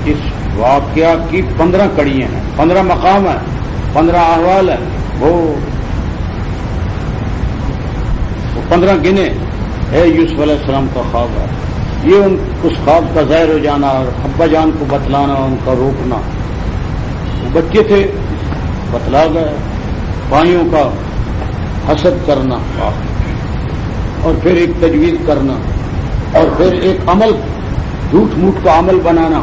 اس واقعہ کی 15 کڑیاں ہیں 15 مقام ہیں 15 احوال ہیں وہ 15 گنے ہے یوسف علیہ السلام کا خواب ہے یہ اس خواب کا ظاہر ہو جانا اور ابا جان کو بتلانا ان کا روکنا وہ بچے تھے بتلا گئے بھائیوں کا حسد کرنا اور پھر ایک تجویز کرنا اور پھر ایک عمل جھوٹ موٹ کا عمل بنانا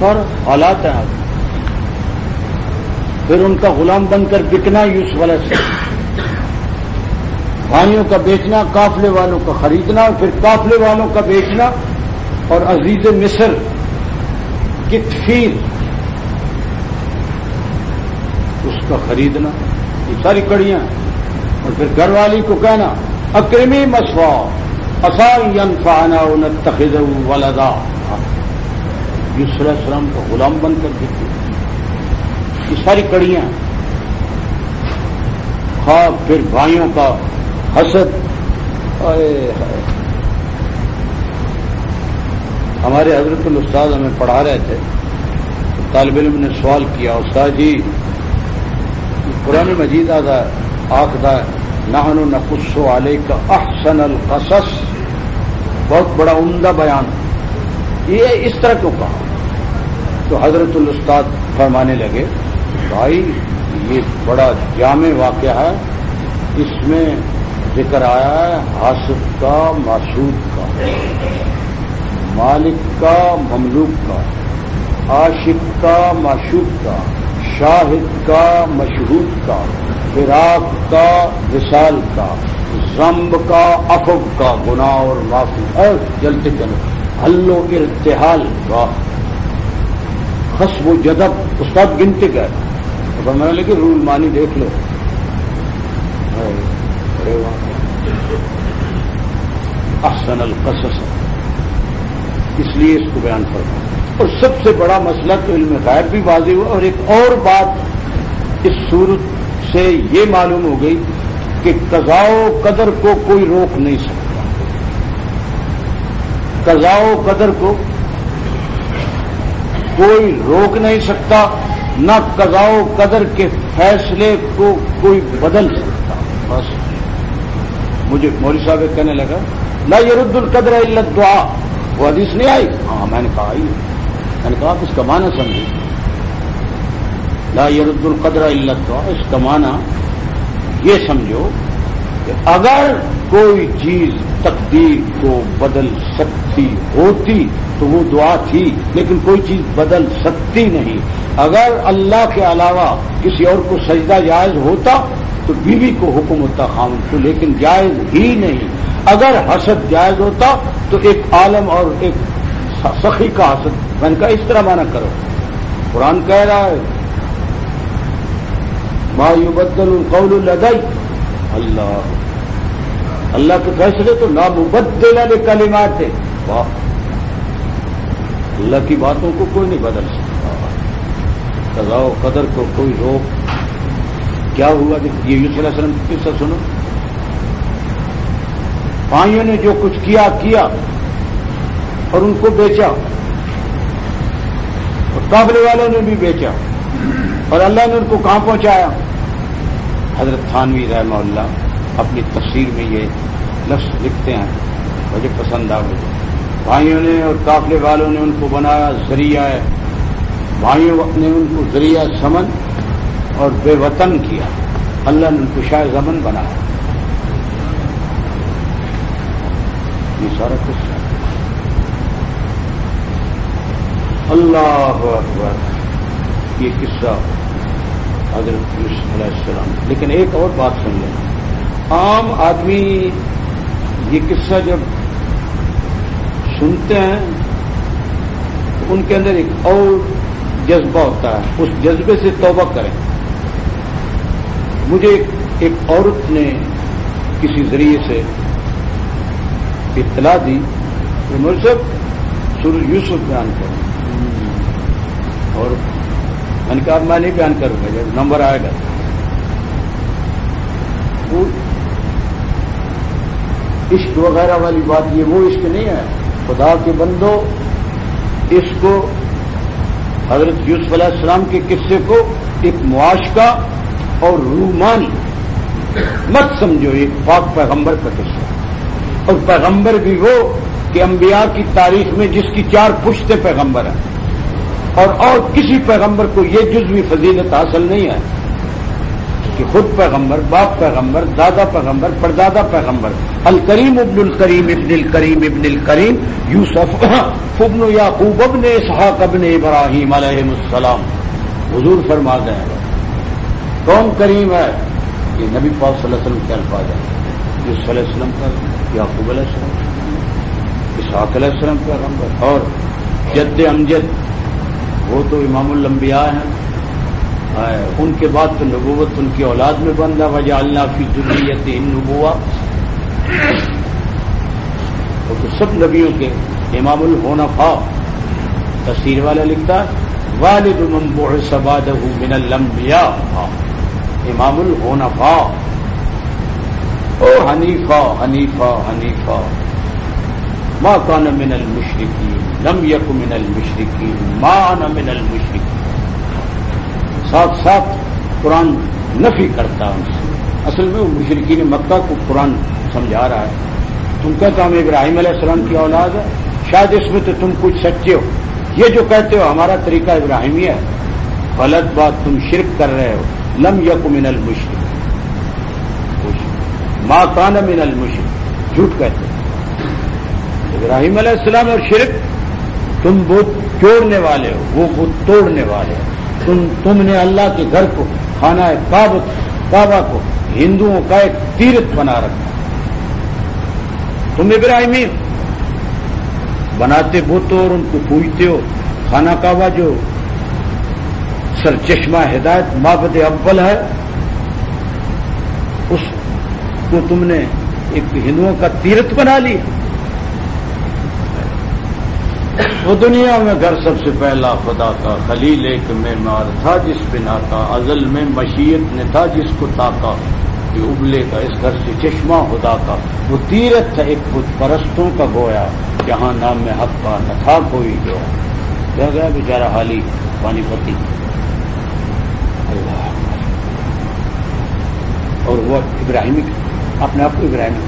اور حالات ہیں پھر ان کا غلام بن کر بکنا یوسف علیہ السلام بھائیوں کا بیچنا قافلے والوں کا خریدنا پھر قافلے والوں کا بیچنا اور عزیز مصر کتفیر اس کا خریدنا یہ ساری کڑیاں اور پھر گھر والی کو کہنا اکرمی مسوا عسى ينفعنا ونتخذه ولدا یوسف علیہ السلام کا غلام بن کر دیتے یہ ساری کڑیاں خواب پھر بھائیوں کا حسد ہمارے حضرت الاستاذ ہمیں پڑھا رہے تھے طالب علم نے سوال کیا استاد جی قرآن مجید آخدا نحن نقص علیک احسن القصص بہت بڑا عمدہ بیان یہ اس طرح کیوں کہا تو حضرت الاستاذ فرمانے لگے بھائی یہ بڑا جامع واقعہ ہے اس میں ذکر آیا ہے حاسد کا معشوق کا مالک کا مملوک کا عاشق کا معشوق کا شاہد کا مشہود کا فراق کا وصال کا ذنب کا عفو کا گناہ اور معافی اور جلتے چلو حل و ارتحال واہ خصب و جدب استاد گنتے گئے فرمانے لگے رول مانی دیکھ لو. احسن القصص، اس لیے اس کو بیان فرمایا. اور سب سے بڑا مسئلہ تو علم غیب بھی واضح ہوا. اور ایک اور بات اس صورت سے یہ معلوم ہو گئی کہ قضاء و قدر کو کوئی روک نہیں سکتا. قضاء و قدر کو کوئی روک نہیں سکتا، نہ قضاء و قدر کے فیصلے کو کوئی بدل سکتا. بس مجھے مولوی صاحب کہنے لگا لا يرد القدر الا الدعاء، وہ حدیث نہیں آئی؟ ہاں میں نے کہا آئی. میں نے کہا آپ اس کا معنی سمجھے. لا يرد القدر الا الدعاء، اس کا معنی یہ سمجھو کہ اگر کوئی چیز تقدیر کو بدل سکتی ہوتی تو وہ دعا تھی، لیکن کوئی چیز بدل سکتی نہیں. اگر اللہ کے علاوہ کسی اور کو سجدہ جائز ہوتا تو بیوی کو حکم ہوتا خاوند کو، لیکن جائز ہی نہیں. اگر حسد جائز ہوتا تو ایک عالم اور ایک سخی کا حسد. میں نے کہا اس طرح معنی کرو. قرآن کہہ رہا ہے ما یبدل القول لدی، اللہ کے فیصلے تو لا مبدل لکلمات. واہ، اللہ کی باتوں کو کوئی نہیں بدل سکتا. قضاء و قدر کو کوئی روک. کیا ہوا کہ یہ یوسف علیہ السلام کی قصہ سنو. بھائیوں نے جو کچھ کیا اور ان کو بیچا، اور قافلے والوں نے بھی بیچا، اور اللہ نے ان کو کہاں پہنچایا. حضرت تھانوی رحمہ اللہ اپنی تفسیر میں یہ لفظ لکھتے ہیں، مجھے پسند آ گئی. بھائیوں نے اور قافلے والوں نے ان کو بنایا ذریعہ ہے. بھائیوں نے ان کو ذریعہ سمن اور بے وطن کیا، اللہ نے ان کو شاہ زمن بنایا. یہ سارا کچھ اللہ اکبر. یہ قصہ حضرت یوسف علیہ السلام. لیکن ایک اور بات سن لیں، عام آدمی یہ قصہ جب سنتے ہیں تو ان کے اندر ایک اور جذبہ ہوتا ہے، اس جذبے سے توبہ کریں. مجھے ایک عورت نے کسی ذریعے سے اطلاع دی کہ مجھ سے سورۃ یوسف بیان کریں، اور میں نے کہا میں نہیں بیان کروں گا، جب نمبر آئے گا. وہ عشق وغیرہ والی بات، یہ وہ عشق نہیں ہے. خدا کے بندو، اس کو حضرت یوسف علیہ السلام کے قصے کو ایک معاشقہ اور رومانی مت سمجھو. ایک پاک پیغمبر کا قصہ، اور پیغمبر بھی وہ کہ انبیاء کی تاریخ میں جس کی 4 پشتیں پیغمبر ہیں، اور کسی پیغمبر کو یہ جزوی فضیلت حاصل نہیں ہے کہ خود پیغمبر، باپ پیغمبر، دادا پیغمبر، پردادا پیغمبر. الکریم ابن الکریم ابن الکریم ابن الکریم یوسف ابن یعقوب ابن اسحاق ابن ابراہیم علیہ السلام. حضور فرماتے ہیں کون کریم ہے؟ یہ نبی پاک صلی اللہ علیہ وسلم کے الفاظ ہیں. یوسف علیہ السلام کا، یعقوب علیہ السلام، اسحاق علیہ السلام پیغمبر، اور جد امجد وہ تو امام الانبیاء ہیں. ان کے بعد تو نبوت ان کی اولاد میں بن رہا. وجعلنا فی ذریتہ النبوۃ، وہ تو سب نبیوں کے امام الحنفاء. تفسیر والا لکھتا ہے والد من بعث بعدہ من الانبیاء، امام الحنفاء. او حنیفہ حنیفہ حنیفہ ما کان من المشرکین لم یک من المشرکین ما انا من المشرکین. ساتھ ساتھ قرآن نفی کرتا ہے ان سے. اصل میں وہ مشرکین مکہ کو قرآن سمجھا رہا ہے. تم کہتے ہو ہم ابراہیم علیہ السلام کی اولاد ہے، شاید اس میں تو تم کچھ سچے ہو. یہ جو کہتے ہو ہمارا طریقہ ابراہیمی ہے، غلط بات، تم شرک کر رہے ہو. لم یک من المشرک، ما کان من المشرک، جھوٹ کہتے ہو. ابراہیم علیہ السلام اور شرک، تم بت جوڑنے والے ہو، وہ بت توڑنے والے ہو. تم نے اللہ کے گھر کو، خانہ کعبہ کو ہندوؤں کا ایک تیرتھ بنا رکھا. تم ابراہیمی بناتے بت اور ان کو پوجتے ہو. خانہ کعبہ جو سرچشمہ ہدایت معبد اول ہے، اس کو تم نے ایک ہندوؤں کا تیرتھ بنا لی. وہ دنیا میں گھر سب سے پہلا خدا کا، خلیل ایک معمار تھا جس بنا کا، ازل میں مشیت نے تھا جس کو تاکا، یہ ابلے کا اس گھر سے چشمہ خدا کا. وہ تیرتھ تھا ایک بت پرستوں کا گویا، جہاں نام میں حق کا نہ تھا کوئی گیا. کیا گیا بیچارہ حالی پانی پتی. اللہ اور وہ ابراہیمی اپنے آپ کو ابراہیمی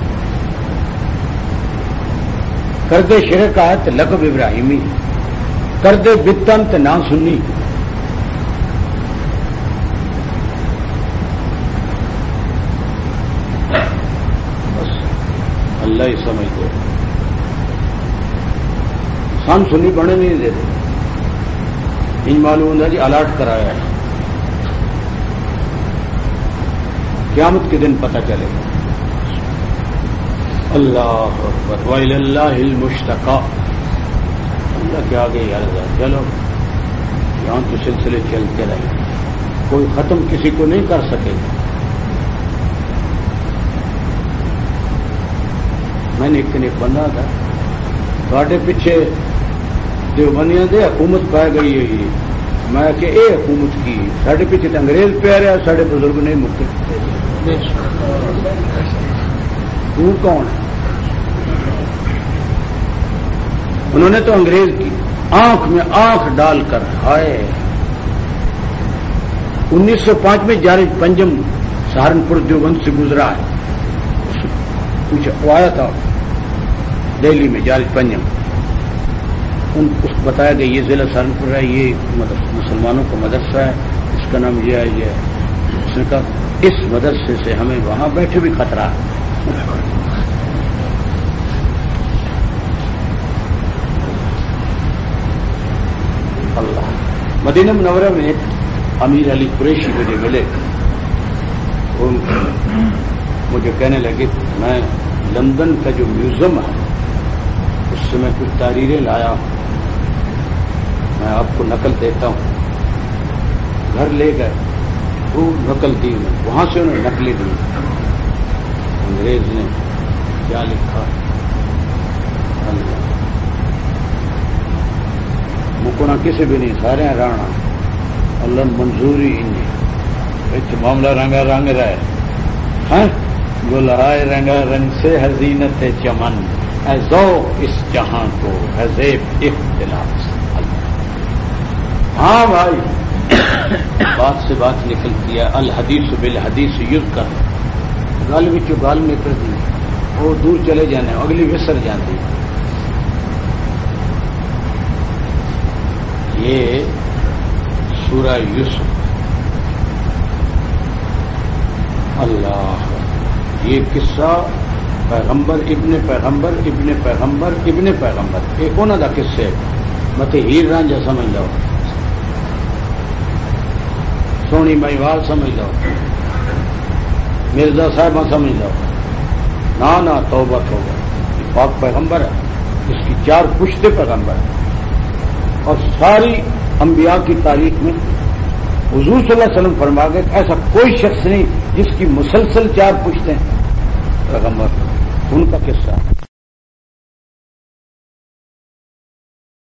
کر دے. شرک آیت لقب ابراہیمی کر دے، بتنت نہ سنی. بس اللہ ہی سمجھ دو. سان سنی بڑھنے نہیں دیتے. ان معلوم ہے جی الاٹ کرایا ہے، قیامت کے دن پتہ چلے گا. اللہ اکبر وَإِلَى اللَّهِ الْمُشْتَقَى. اللہ کے آگے یاد ہے. چلو یہاں تو سلسلے چلتے رہے، کوئی ختم کسی کو نہیں کر سکے. میں نے ایک بندہ تھا تھوڑے پیچھے دیوبندیاں دے حکومت پائے گئی ہے. میں کہ اے حکومت کی ساڈے پیچھے تو انگریز پہ رہا، ساڈے بزرگ نہیں مکے. تو کون ہے؟ انہوں نے تو انگریز کی آنکھ میں آنکھ ڈال کر ہائے. 1905 میں جارج پنجم سہارنپور دیوبند سے گزرا ہے. پوچھا وہ آیا تھا دہلی میں جارج پنجم. ان کو بتایا کہ یہ ضلع سہارنپور ہے، یہ مسلمانوں کا مدرسہ ہے، اس کا نام یہ ہے یہ ہے. اس نے کہا اس مدرسے سے ہمیں وہاں بیٹھے بھی خطرہ ہے. اللہ. مدینہ منورہ میں ایک امیر علی قریشی مجھے ملے. مجھے کہنے لگے میں لندن کا جو میوزیم ہے اس سے میں کچھ تحریریں لایا ہوں، میں آپ کو نقل دیتا ہوں. گھر لے گئے، خوب نقل دی میں. وہاں سے انہوں نے نقلیں دی. انگریز نے کیا لکھا اللہ مکونا کسی بھی نہیں، سارے رانا اللہ منظوری انہیں معاملہ رنگا رنگ رہے. گلائے رنگا رنگ سے حزینت چمن، اے ذوق اس جہاں کو ہے زیب اختلاف. ہاں بھائی بات سے بات نکلتی ہے. الحدیث بالحدیث یذکر. گل بچوں گل نکل دی، وہ دور چلے جانے اگلی وسر جاتی. یہ سورہ یوسف. اللہ یہ قصہ پیغمبر ابن پیغمبر ابن پیغمبر ابن پیغمبر ایک انہوں کا قصے مت ہیر رانجھا سمجھ لو، سونی مہیوال سمجھ لو، مرزا صاحبہ سمجھ لو. نہ توبہ توبہ. یہ پاک پیغمبر ہے، اس کی 4 پشتے پیغمبر ہیں. اور ساری انبیاء کی تاریخ میں حضور صلی اللہ علیہ وسلم فرما گئے کہ ایسا کوئی شخص نہیں جس کی مسلسل 4 پشتیں پیغمبر. ان کا قصہ